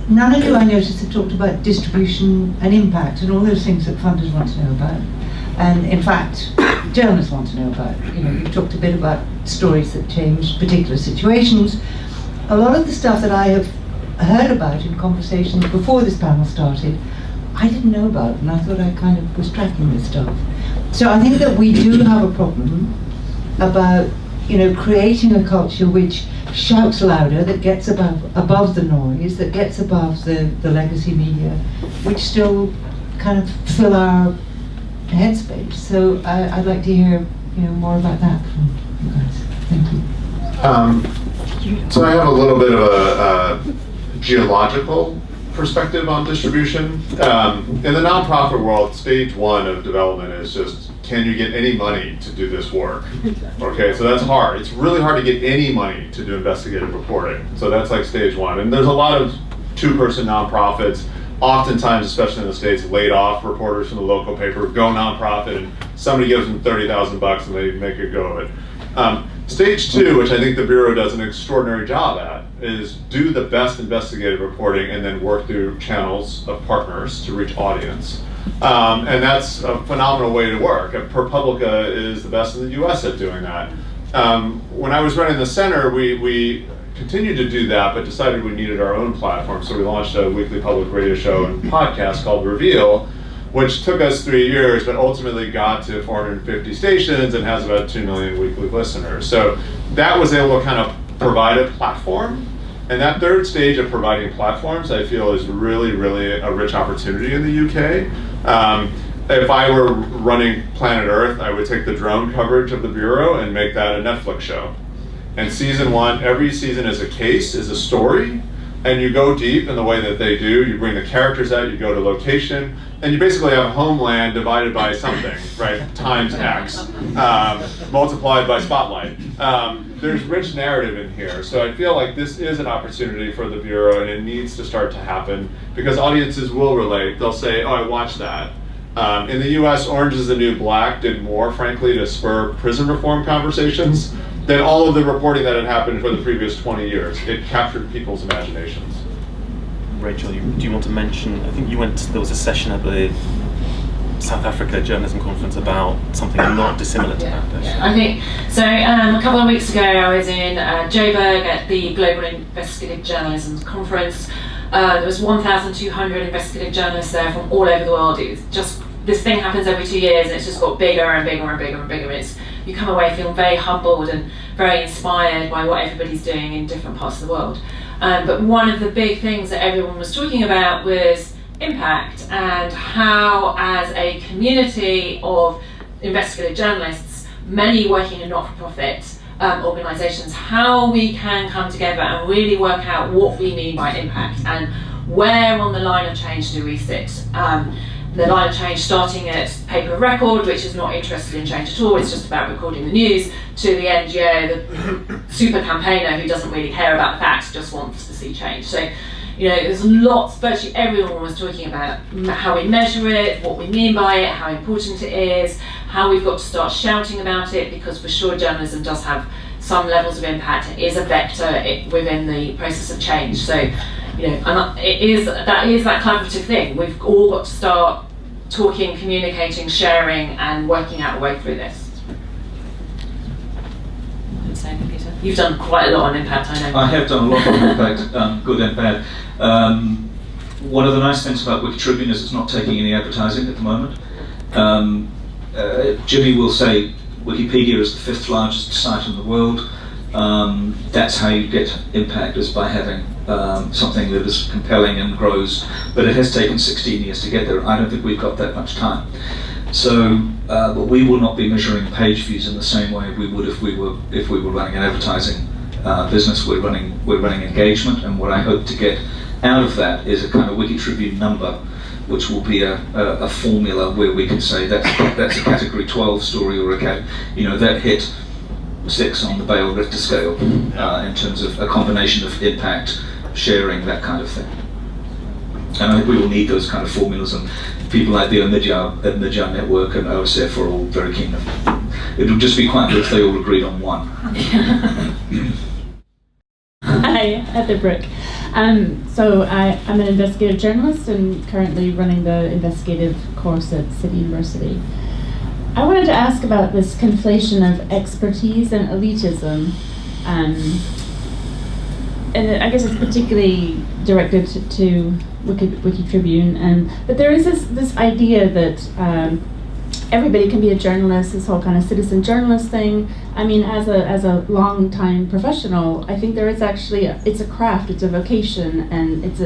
None of you, I noticed, have talked about distribution and impact and all those things that funders want to know about. And in fact, journalists want to know about. You've talked a bit about stories that change particular situations. A lot of the stuff that I have heard about in conversations before this panel started, I didn't know about, and I thought I kind of was tracking this stuff. So I think that we do have a problem about, creating a culture which shouts louder, that gets above the noise, that gets above the legacy media, which still kind of fill our headspace. So I'd like to hear, more about that from you guys. Thank you. So I have a little bit of a geological perspective on distribution. In the nonprofit world, stage one of development is just, can you get any money to do this work? Okay, so that's hard. It's really hard to get any money to do investigative reporting. So that's like stage one. And there's a lot of two-person nonprofits, oftentimes, especially in the States, laid off reporters from the local paper, go nonprofit, and somebody gives them $30,000 and they make a go of it. Stage 2, which I think the Bureau does an extraordinary job at, is do the best investigative reporting and then work through channels of partners to reach audience. And that's a phenomenal way to work. ProPublica is the best in the US at doing that. When I was running the center, we continued to do that, but decided we needed our own platform. So we launched a weekly public radio show and podcast called Reveal, which took us 3 years, but ultimately got to 450 stations and has about 2 million weekly listeners. So that was able to kind of provide a platform. And that third stage of providing platforms, I feel, is really, really a rich opportunity in the UK. If I were running Planet Earth, I would take the drone coverage of the Bureau and make that a Netflix show. And season 1, every season is a case, is a story, and you go deep in the way that they do. You bring the characters out, you go to location, and you basically have Homeland divided by something, right? Times X, multiplied by Spotlight. There's rich narrative in here, so I feel like this is an opportunity for the Bureau, and it needs to start to happen because audiences will relate. They'll say, oh, I watched that. In the US, Orange is the New Black did more, frankly, to spur prison reform conversations than all of the reporting that had happened for the previous 20 years. It captured people's imaginations. Rachel, do you want to mention, I think there was a session at the South Africa Journalism Conference about something not dissimilar to that. Yeah, I think, so a couple of weeks ago I was in Joburg at the Global Investigative Journalism Conference. There was 1,200 investigative journalists there from all over the world. It's just, this thing happens every 2 years and it's just got bigger and bigger and bigger and bigger. You come away feeling very humbled and very inspired by what everybody's doing in different parts of the world. But one of the big things that everyone was talking about was impact and how, as a community of investigative journalists, many working in not-for-profit organisations, how we can come together and really work out what we mean by impact and where on the line of change do we sit. The line of change starting at paper of record, which is not interested in change at all, it's just about recording the news, to the NGO, the super campaigner who doesn't really care about the facts, just wants to see change. So, you know, there's lots, virtually everyone was talking about how we measure it, what we mean by it, how important it is, how we've got to start shouting about it, because for sure journalism does have some levels of impact. It is a vector within the process of change. So, you know, and that is that collaborative thing. We've all got to start talking, communicating, sharing, and working out a way through this. Peter, you've done quite a lot on impact, I know. I have done a lot on impact, good and bad. One of the nice things about Wiki Tribune is it's not taking any advertising at the moment. Jimmy will say Wikipedia is the 5th largest site in the world. That's how you get impact, is by having something that is compelling and grows. But it has taken 16 years to get there. I don't think we've got that much time. So, but we will not be measuring page views in the same way we would if we were running an advertising business. We're running engagement, and what I hope to get out of that is a kind of Wiki Tribune number, which will be a formula where we can say that's a category 12 story, or that hit 6 on the Bale Richter scale in terms of a combination of impact, sharing, that kind of thing. And I think we will need those kind of formulas, and people like the Midjar Network and OSF are all very keen on it. It would just be quite good if they all agreed on one. Hi, Heather Brooke. So I'm an investigative journalist and currently running the investigative course at City University. I wanted to ask about this conflation of expertise and elitism. And I guess it's particularly directed to Wiki Tribune. But there is this idea that everybody can be a journalist, this whole kind of citizen journalist thing. I mean, as a long-time professional, I think there is actually it's a craft, it's a vocation, and it's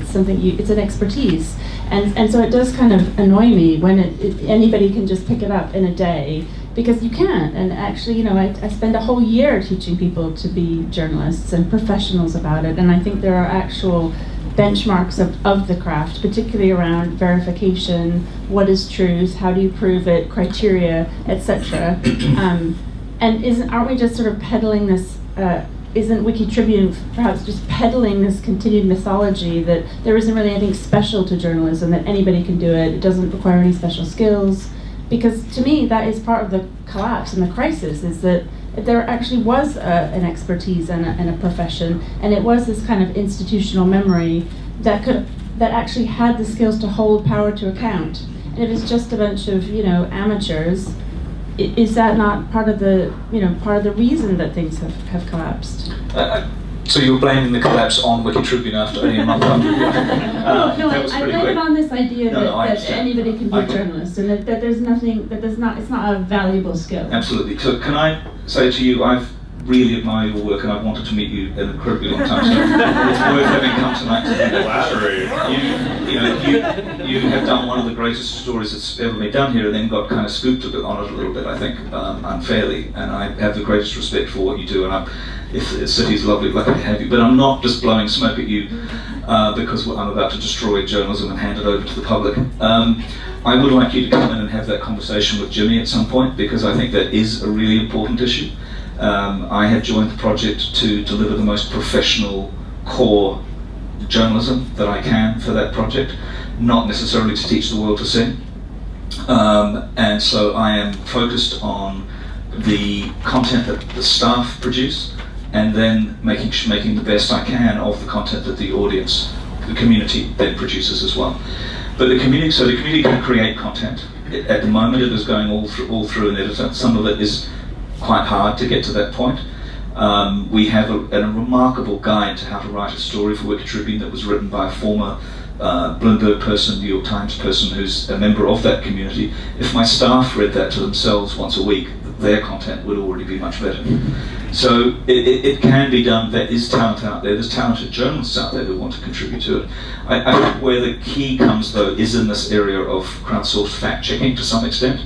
something it's an expertise, and so it does kind of annoy me when anybody can just pick it up in a day, because you can't. And actually, I spend a whole year teaching people to be journalists and professionals about it, and I think there are actual benchmarks of the craft, particularly around verification, what is truth, how do you prove it, criteria, etc. And aren't we just sort of peddling this, isn't Wiki Tribune perhaps just peddling this continued mythology that there isn't really anything special to journalism, that anybody can do it, it doesn't require any special skills, because to me that is part of the collapse and the crisis, is that there actually was an expertise and a profession, and it was this kind of institutional memory that actually had the skills to hold power to account. And if it's just a bunch of amateurs, is that not part of the reason that things have collapsed? So you were blaming the collapse on Wiki Tribune after only a month under No, that was I pretty blame quick. it on this idea No, I that understand. anybody can be I a get it. journalist, and that there's nothing, it's not a valuable skill. Absolutely. So can I say to you, I've really admired your work and I've wanted to meet you an incredibly long time, so it's worth having come tonight to do that. You have done one of the greatest stories that's ever been done here, and then got kind of scooped on it a little bit, I think, unfairly, and I have the greatest respect for what you do, and if the city's lovely, lucky to have you, but I'm not just blowing smoke at you because I'm about to destroy journalism and hand it over to the public. I would like you to come in and have that conversation with Jimmy at some point, because I think that is a really important issue. I have joined the project to deliver the most professional core journalism that I can for that project, not necessarily to teach the world to sing. And so I am focused on the content that the staff produce, and then making the best I can of the content that the audience, the community, then produces as well. But the community can create content. At the moment, it is going all through an editor. Some of it is quite hard to get to that point. We have a remarkable guide to how to write a story for Wiki Tribune that was written by a former Bloomberg person, New York Times person, who's a member of that community. If my staff read that to themselves once a week, their content would already be much better. So it can be done. There is talent out there. There's talented journalists out there who want to contribute to it. I think where the key comes, though, is in this area of crowdsourced fact-checking to some extent.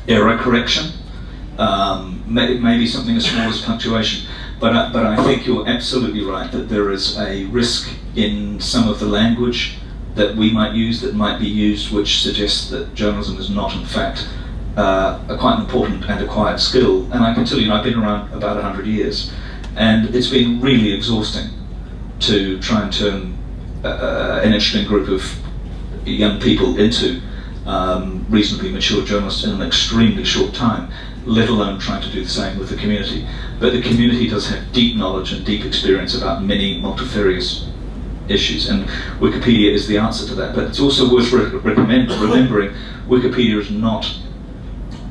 Error correction, maybe something as small as punctuation. But I think you're absolutely right that there is a risk in some of the language that we might use, that might be used, which suggests that journalism is not, in fact, a quite important and acquired skill. And I can tell you, I've been around about 100 years, and it's been really exhausting to try and turn an interesting group of young people into reasonably mature journalists in an extremely short time, let alone trying to do the same with the community. But the community does have deep knowledge and deep experience about many multifarious issues, and Wikipedia is the answer to that. But it's also worth remembering Wikipedia is not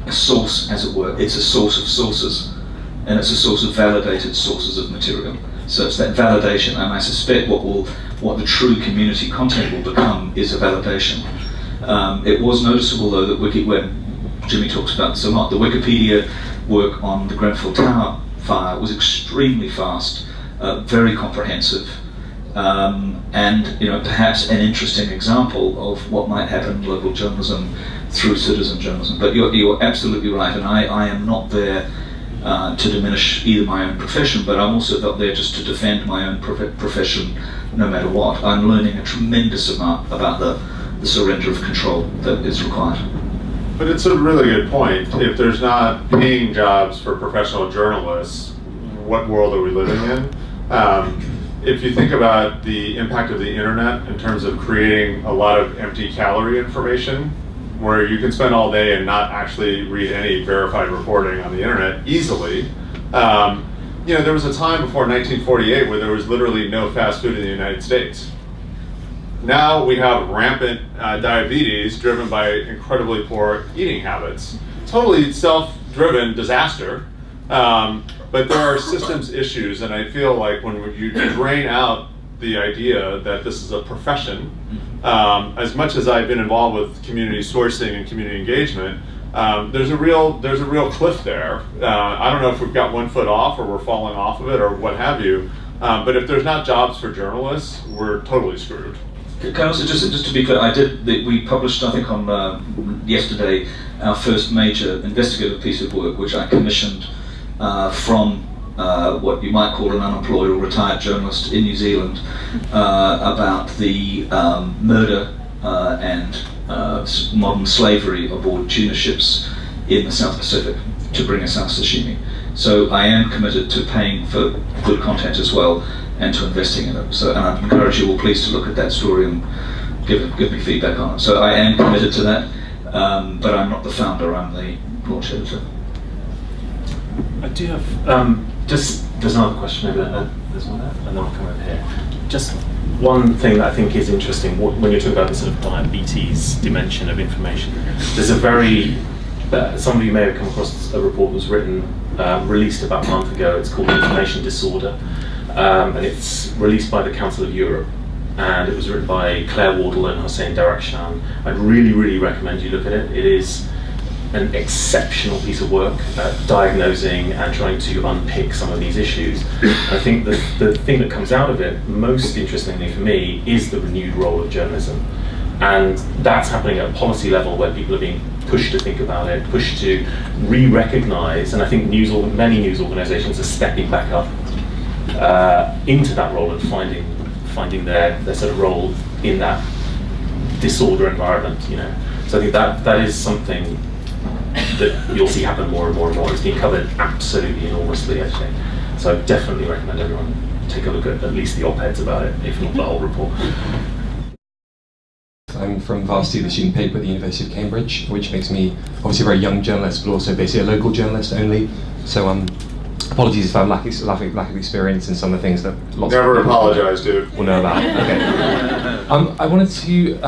a source, as it were. It's a source of sources, and it's a source of validated sources of material. So it's that validation, and I suspect what the true community content will become is a validation. It was noticeable, though, that when Jimmy talks about this a lot, the Wikipedia work on the Grenfell Tower fire was extremely fast, very comprehensive, and perhaps an interesting example of what might happen in local journalism through citizen journalism. But you're absolutely right, and I am not there to diminish either my own profession, but I'm also not there just to defend my own profession no matter what. I'm learning a tremendous amount about the surrender of control that is required. But it's a really good point. If there's not paying jobs for professional journalists, what world are we living in? If you think about the impact of the internet in terms of creating a lot of empty calorie information, where you can spend all day and not actually read any verified reporting on the internet easily. There was a time before 1948 where there was literally no fast food in the United States. Now we have rampant diabetes driven by incredibly poor eating habits. Totally self-driven disaster, but there are systems issues, and I feel like when you drain out the idea that this is a profession, as much as I've been involved with community sourcing and community engagement, there's a real cliff there. I don't know if we've got one foot off or we're falling off of it or what have you, but if there's not jobs for journalists, we're totally screwed. Can I also, just to be clear, we published, I think on yesterday, our first major investigative piece of work, which I commissioned from what you might call an unemployed or retired journalist in New Zealand, about the murder and modern slavery aboard tuna ships in the South Pacific to bring us our sashimi. So I am committed to paying for good content as well, and to investing in it. So, and I encourage you all please to look at that story and give me feedback on it. So I am committed to that. but I'm not the founder, I'm the launch editor. I do have, there's another question over there, there's one there, and then I'll come over here. Just one thing that I think is interesting, when you're talking about the sort of diabetes dimension of information, there's a very, some of you may have come across a report that was written, released about a month ago. It's called Information Disorder, and it's released by the Council of Europe, and it was written by Claire Wardle and Hossein Darakhshan. I'd really, really recommend you look at it. It is an exceptional piece of work at diagnosing and trying to unpick some of these issues. I think the thing that comes out of it, most interestingly for me, is the renewed role of journalism. And that's happening at a policy level where people are being pushed to think about it, pushed to re-recognise, and I think many news organisations are stepping back up into that role and finding their sort of role in that disorder environment, you know. So I think that is something that you'll see happen more and more and more. It's being covered absolutely enormously, actually. So I definitely recommend everyone take a look at least the op-eds about it, if not the whole report. I'm from Varsity, the student paper at the University of Cambridge, which makes me obviously a very young journalist, but also basically a local journalist only. So apologies if I lack of experience in some of the things that lots Never of people apologize, dude. will know about. Okay. I wanted to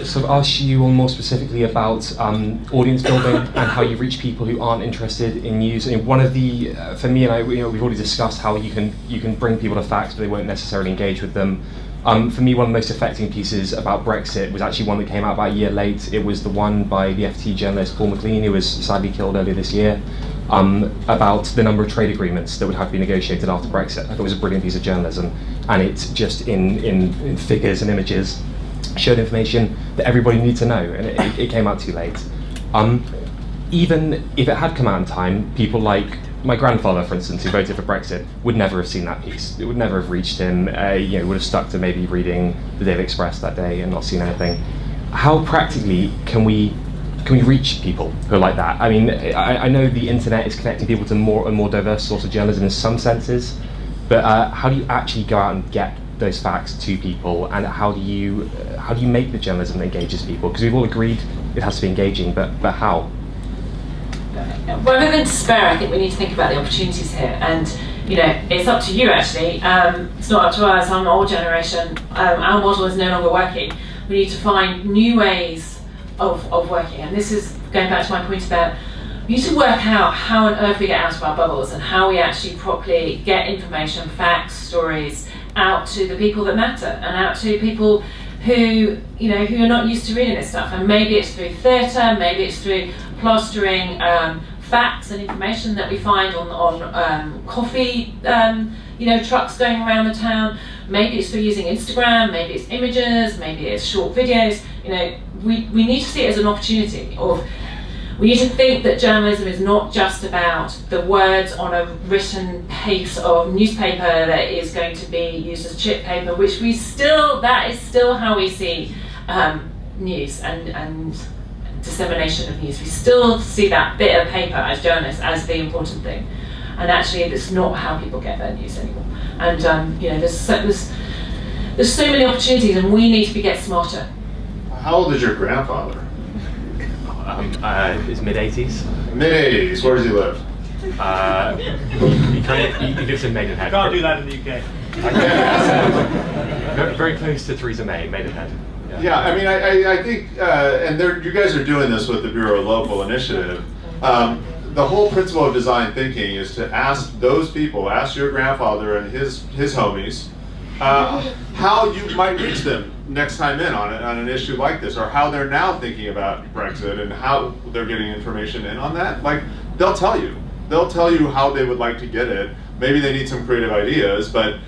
sort of ask you all more specifically about audience building and how you reach people who aren't interested in news. And one of the, for me and I, we've already discussed how you can bring people to facts, but they won't necessarily engage with them. For me, one of the most affecting pieces about Brexit was actually one that came out about a year late. It was the one by the FT journalist Paul McLean, who was sadly killed earlier this year, about the number of trade agreements that would have to be negotiated after Brexit. I thought it was a brilliant piece of journalism, and it just in figures and images showed information that everybody needed to know, and it came out too late. Even if it had come out in time, people like my grandfather, for instance, who voted for Brexit, would never have seen that piece. It would never have reached him. Would have stuck to maybe reading the Daily Express that day and not seen anything. How practically can we reach people who are like that? I mean, I know the internet is connecting people to more and more diverse sorts of journalism in some senses, but how do you actually go out and get those facts to people, and how do you make the journalism that engages people? Because we've all agreed it has to be engaging, but how? Rather than despair, I think we need to think about the opportunities here, and it's up to you actually. It's not up to us. I'm an old generation. Our model is no longer working. We need to find new ways of working, and this is going back to my point about we need to work out how on earth we get out of our bubbles and how we actually properly get information, facts, stories out to the people that matter and out to people who who are not used to reading this stuff. And maybe it's through theatre, maybe it's through plastering facts and information that we find on coffee trucks going around the town. Maybe it's through using Instagram, maybe it's images, maybe it's short videos. We need to see it as an opportunity. We need to think that journalism is not just about the words on a written piece of newspaper that is going to be used as chip paper, which that is still how we see news and dissemination of news. We still see that bit of paper as journalists as the important thing, and actually it's not how people get their news anymore. And there's so many opportunities, and we need to get smarter. How old is your grandfather? His mid-80s. Mid-80s. Where does he live? He lives in Maidenhead. Can't do that in the UK. Very close to Theresa May, Maidenhead. Yeah, I mean, I think, and you guys are doing this with the Bureau of Local Initiative. The whole principle of design thinking is to ask those people, ask your grandfather and his homies, how you might reach them next time in on an issue like this, or how they're now thinking about Brexit and how they're getting information in on that. Like, they'll tell you how they would like to get it. Maybe they need some creative ideas, but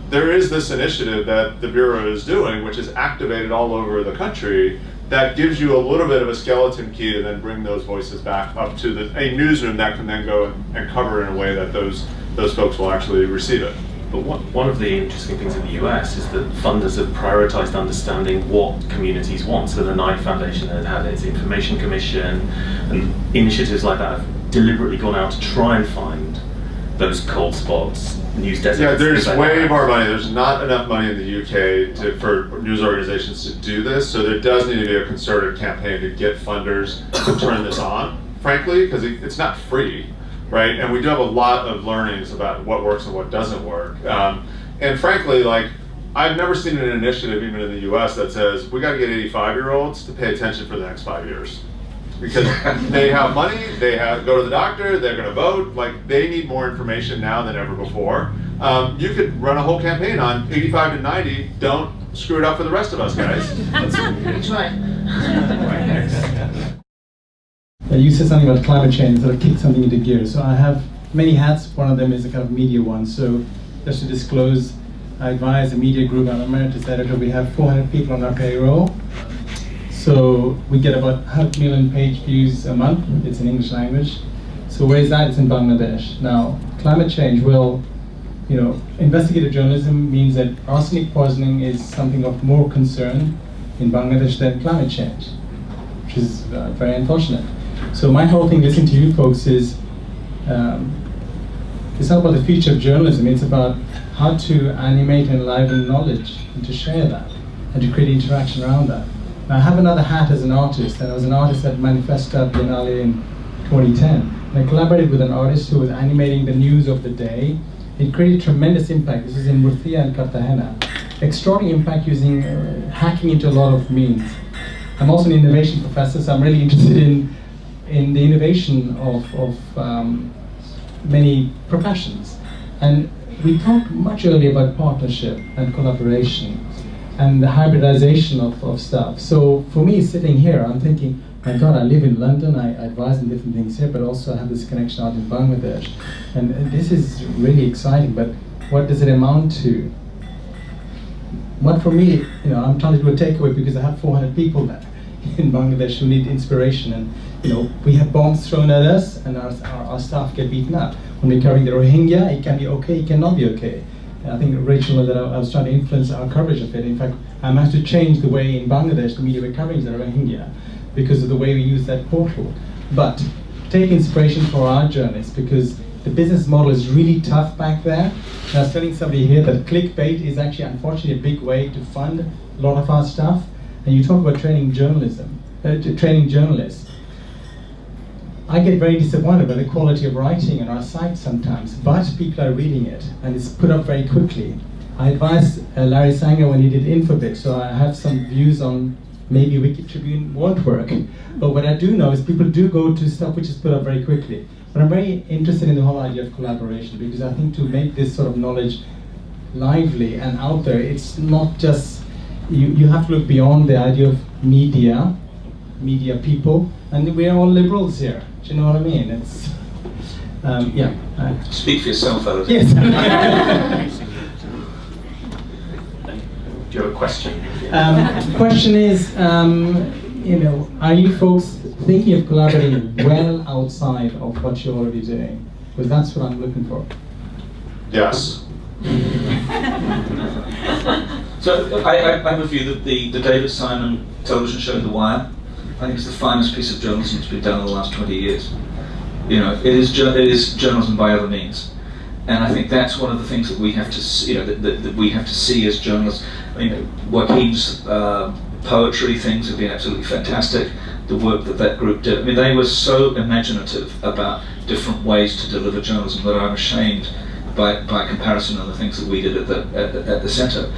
there is this initiative that the Bureau is doing, which is activated all over the country, that gives you a little bit of a skeleton key to then bring those voices back up to a newsroom that can then go and cover in a way that those folks will actually receive it. But one of the interesting things in the US is that funders have prioritized understanding what communities want. So the Knight Foundation has had its Information Commission, and initiatives like that have deliberately gone out to try and find those cold spots, news deserts? Yeah, there's things like way that? more money. There's not enough money in the UK for news organizations to do this, so there does need to be a concerted campaign to get funders to turn this on, frankly, because it's not free, right? And we do have a lot of learnings about what works and what doesn't work. And frankly, like, I've never seen an initiative, even in the US, that says, we gotta get 85-year-olds to pay attention for the next 5 years. Because they have money, they go to the doctor, they're gonna vote, like, they need more information now than ever before. You could run a whole campaign on 85 to 90, don't screw it up for the rest of us, guys. You said something about climate change, sort of kicked something into gear. So I have many hats. One of them is a kind of media one. So just to disclose, I advise a media group. I'm emeritus editor. We have 400 people on our payroll. So we get about 100 million page views a month. It's in English language. So where is that? It's in Bangladesh. Now, climate change, well, you know, investigative journalism means that arsenic poisoning is something of more concern in Bangladesh than climate change, which is very unfortunate. So my whole thing, listening to you folks, is it's not about the future of journalism. It's about how to animate and enliven knowledge and to share that and to create interaction around that. Now, I have another hat as an artist, and I was an artist at Manifesta Biennale in 2010. And I collaborated with an artist who was animating the news of the day. It created tremendous impact. This is in Murcia and Cartagena. Extraordinary impact using hacking into a lot of means. I'm also an innovation professor, so I'm really interested in the innovation of many professions. And we talked much earlier about partnership and collaboration and the hybridization of stuff. So for me, sitting here, I'm thinking, my God, I live in London, I advise on different things here, but also I have this connection out in Bangladesh. And this is really exciting, but what does it amount to? What for me, you know, I'm trying to do a takeaway because I have 400 people there in Bangladesh who need inspiration. And you know, we have bombs thrown at us and our staff get beaten up. When we're covering the Rohingya, it can be okay, it cannot be okay. And I think Rachel knows that I was trying to influence our coverage of it. In fact, I managed to change the way in Bangladesh the media were covering the Rohingya because of the way we use that portal. But take inspiration for our journalists because the business model is really tough back there. And I was telling somebody here that clickbait is actually unfortunately a big way to fund a lot of our stuff. And you talk about training journalists. I get very disappointed by the quality of writing on our site sometimes, but people are reading it and it's put up very quickly. I advised Larry Sanger when he did Infobit, so I have some views on maybe Wiki Tribune won't work. But what I do know is people do go to stuff which is put up very quickly. But I'm very interested in the whole idea of collaboration because I think to make this sort of knowledge lively and out there, it's not just, you have to look beyond the idea of media people, and we're all liberals here. Do you know what I mean? It's, yeah. Speak for yourself, Alan. Yes. Do you have a question? Question is, you know, are you folks thinking of collaborating well outside of what you're already doing? Because that's what I'm looking for. Yes. So I have a view that the David Simon television show The Wire, I think it's the finest piece of journalism that's been done in the last 20 years. You know, it is journalism by other means, and I think that's one of the things that we have to see, you know, that we have to see as journalists. I mean, Joaquin's poetry things have been absolutely fantastic. The work that group did. I mean, they were so imaginative about different ways to deliver journalism that I'm ashamed by comparison of the things that we did at the centre.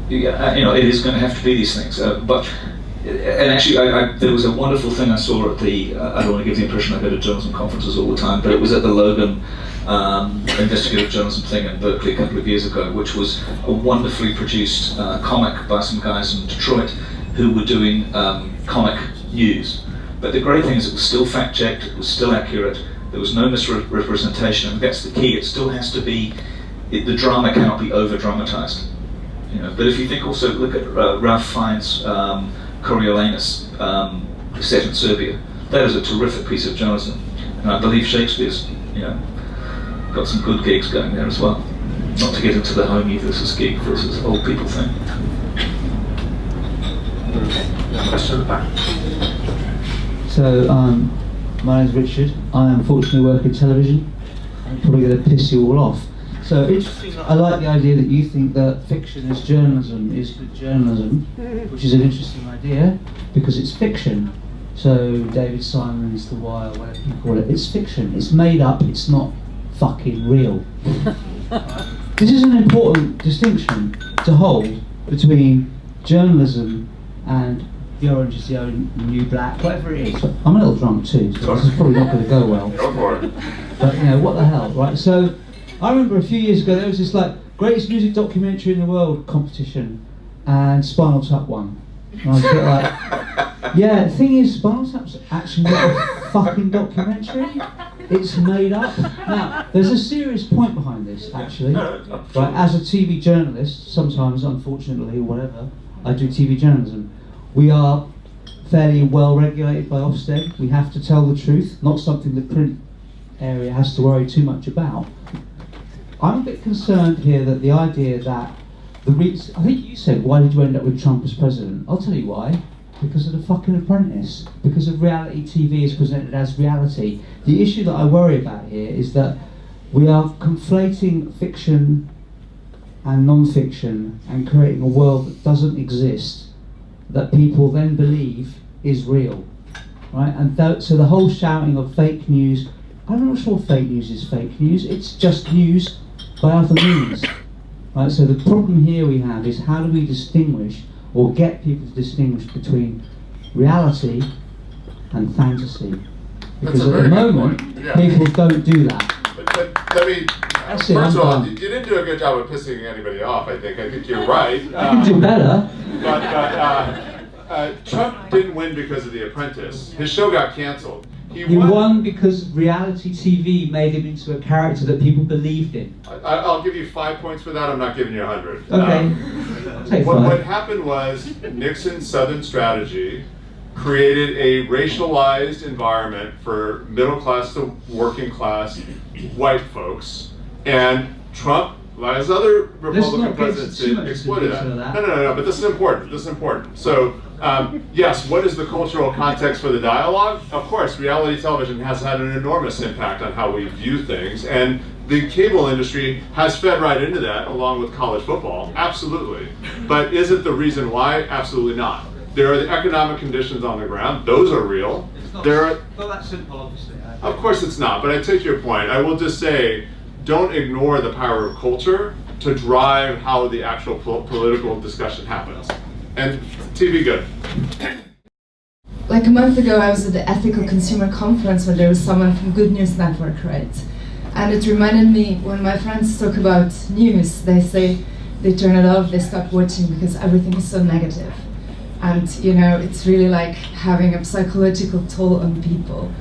You know, it is going to have to be these things, but. And actually, there was a wonderful thing I saw at the, I don't want to give the impression I go to journalism conferences all the time, but it was at the Logan Investigative Journalism thing in Berkeley a couple of years ago, which was a wonderfully produced comic by some guys in Detroit who were doing comic news. But the great thing is it was still fact-checked, it was still accurate, there was no misrepresentation, and that's the key. It still has to be, the drama cannot be over-dramatized. You know, but if you think also, look at Ralph Fiennes' Coriolanus, set in Serbia. That is a terrific piece of journalism, and I believe Shakespeare's, you know, got some good gigs going there as well. Not to get into the homie versus geek versus old people thing. Question at the back. So, my name's Richard. I unfortunately work in television. I'm probably going to piss you all off. So interesting. I like the idea that you think that fiction is journalism is good journalism, which is an interesting idea because it's fiction. So David Simon's The Wire, whatever you call it, it's fiction. It's made up. It's not fucking real. This is an important distinction to hold between journalism and the orange is the new black, whatever it is. I'm a little drunk too, so this is probably not going to go well. Go for it. But you know, what the hell, right? So I remember a few years ago there was this like greatest music documentary in the world competition, and Spinal Tap won. And I was a bit like, yeah. The thing is, Spinal Tap's actually not a fucking documentary. It's made up. Now, there's a serious point behind this, actually. Right, as a TV journalist, sometimes, unfortunately, or whatever, I do TV journalism. We are fairly well regulated by Ofsted. We have to tell the truth, not something the print area has to worry too much about. I'm a bit concerned here that the idea that I think you said, why did you end up with Trump as president? I'll tell you why. Because of the fucking Apprentice. Because of reality TV is presented as reality. The issue that I worry about here is that we are conflating fiction and non-fiction and creating a world that doesn't exist, that people then believe is real, right? And so the whole shouting of fake news, I'm not sure fake news is fake news, it's just news by other means, right? So the problem here we have is how do we distinguish or get people to distinguish between reality and fantasy? Because at the moment, people don't do that. But let me, first of all, you didn't do a good job of pissing anybody off, I think you're right. You can do better. But Trump didn't win because of The Apprentice. His show got canceled. He won because reality TV made him into a character that people believed in. I'll give you 5 points for that. I'm not giving you 100. Okay. Take 5. What happened was Nixon's Southern strategy created a racialized environment for middle class to working class white folks, and Trump, as other Republican presidents did, exploited that. No, but this is important. So, yes, what is the cultural context for the dialogue? Of course, reality television has had an enormous impact on how we view things, and the cable industry has fed right into that, along with college football, absolutely. But is it the reason why? Absolutely not. There are the economic conditions on the ground, those are real. It's not that simple, obviously. Of course it's not, but I take your point. I will just say, don't ignore the power of culture to drive how the actual political discussion happens. And TV good. Like a month ago, I was at the Ethical Consumer Conference when there was someone from Good News Network, right? And it reminded me, when my friends talk about news, they say they turn it off, they stop watching because everything is so negative. And you know, it's really like having a psychological toll on people.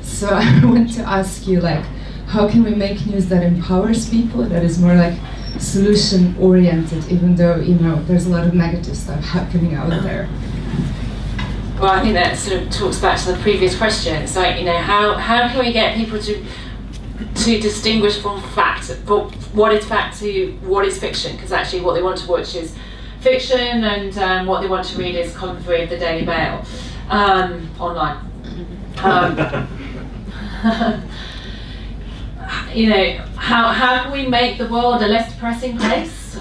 So I want to ask you, like, how can we make news that empowers people, that is more like solution oriented, even though, you know, there's a lot of negative stuff happening out there? Well, I think that sort of talks back to the previous question. It's like, you know, how can we get people to distinguish from fact, what is fact to what is fiction? Because actually what they want to watch is fiction, and what they want to read is column 3 of the Daily Mail online. You know, how can we make the world a less depressing place?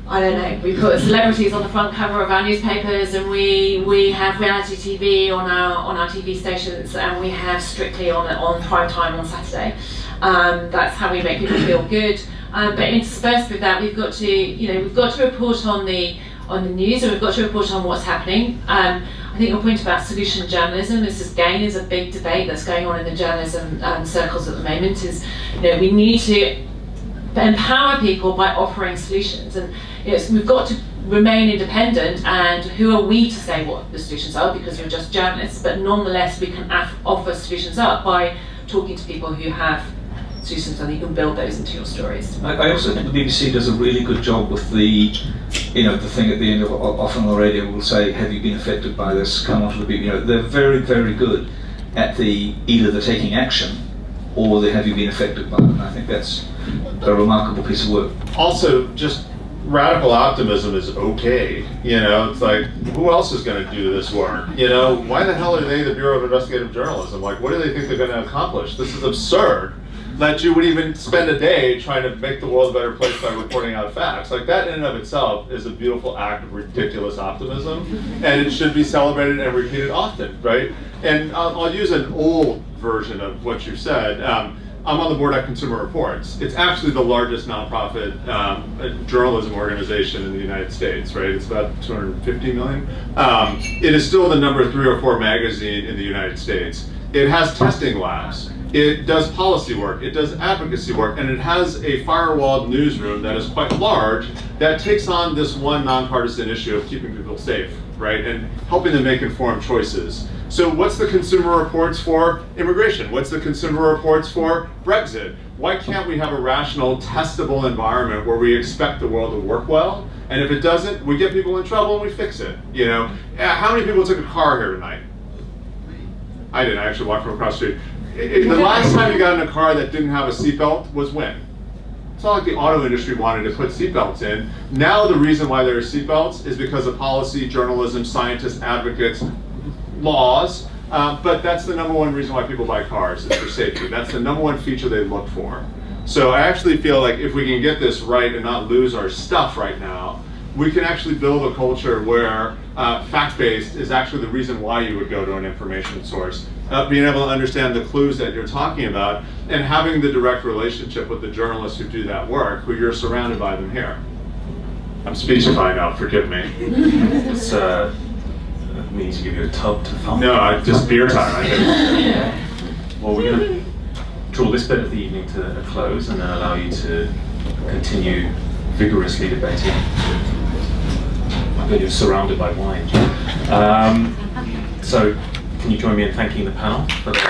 I don't know. We put celebrities on the front cover of our newspapers, and we have reality TV on our TV stations, and we have Strictly on prime time on Saturday. That's how we make people feel good. But interspersed with that, we've got to report on the news, and we've got to report on what's happening. I think your point about solution journalism, this is a big debate that's going on in the journalism circles at the moment. Is, you know, we need to empower people by offering solutions, and we've got to remain independent. And who are we to say what the solutions are? Because you're just journalists. But nonetheless, we can offer solutions up by talking to people who have solutions, and you can build those into your stories. I also think the BBC does a really good job with the thing at the end of, often on the radio will say, have you been affected by this? Come on to the BBC. You know, they're very, very good at either the taking action or the have you been affected by it. And I think that's a remarkable piece of work. Also, just radical optimism is okay. You know, it's like, who else is going to do this work? You know, why the hell are they the Bureau of Investigative Journalism? Like, what do they think they're going to accomplish? This is absurd that you would even spend a day trying to make the world a better place by reporting out facts. Like, that in and of itself is a beautiful act of ridiculous optimism, and it should be celebrated and repeated often, right? And I'll use an old version of what you said. I'm on the board at Consumer Reports. It's actually the largest nonprofit journalism organization in the United States, right? It's about 250 million. It is still the number 3 or 4 magazine in the United States. It has testing labs. It does policy work, it does advocacy work, and it has a firewalled newsroom that is quite large that takes on this one nonpartisan issue of keeping people safe, right? And helping them make informed choices. So what's the Consumer Reports for immigration? What's the Consumer Reports for Brexit? Why can't we have a rational, testable environment where we expect the world to work well? And if it doesn't, we get people in trouble and we fix it. You know, how many people took a car here tonight? I didn't. I actually walked from across the street. The last time you got in a car that didn't have a seatbelt was when? It's not like the auto industry wanted to put seatbelts in. Now the reason why there are seatbelts is because of policy, journalism, scientists, advocates, laws, but that's the #1 reason why people buy cars, is for safety. That's the #1 feature they look for. So I actually feel like if we can get this right and not lose our stuff right now, we can actually build a culture where fact-based is actually the reason why you would go to an information source. Being able to understand the clues that you're talking about, and having the direct relationship with the journalists who do that work, who you're surrounded by them here. I'm speechifying now, forgive me. It's me to give you a tub to thumb. No, just beer time, I think. Well, we're going to draw this bit of the evening to a close and then allow you to continue vigorously debating. I bet you're surrounded by wine. So, can you join me in thanking the panel for their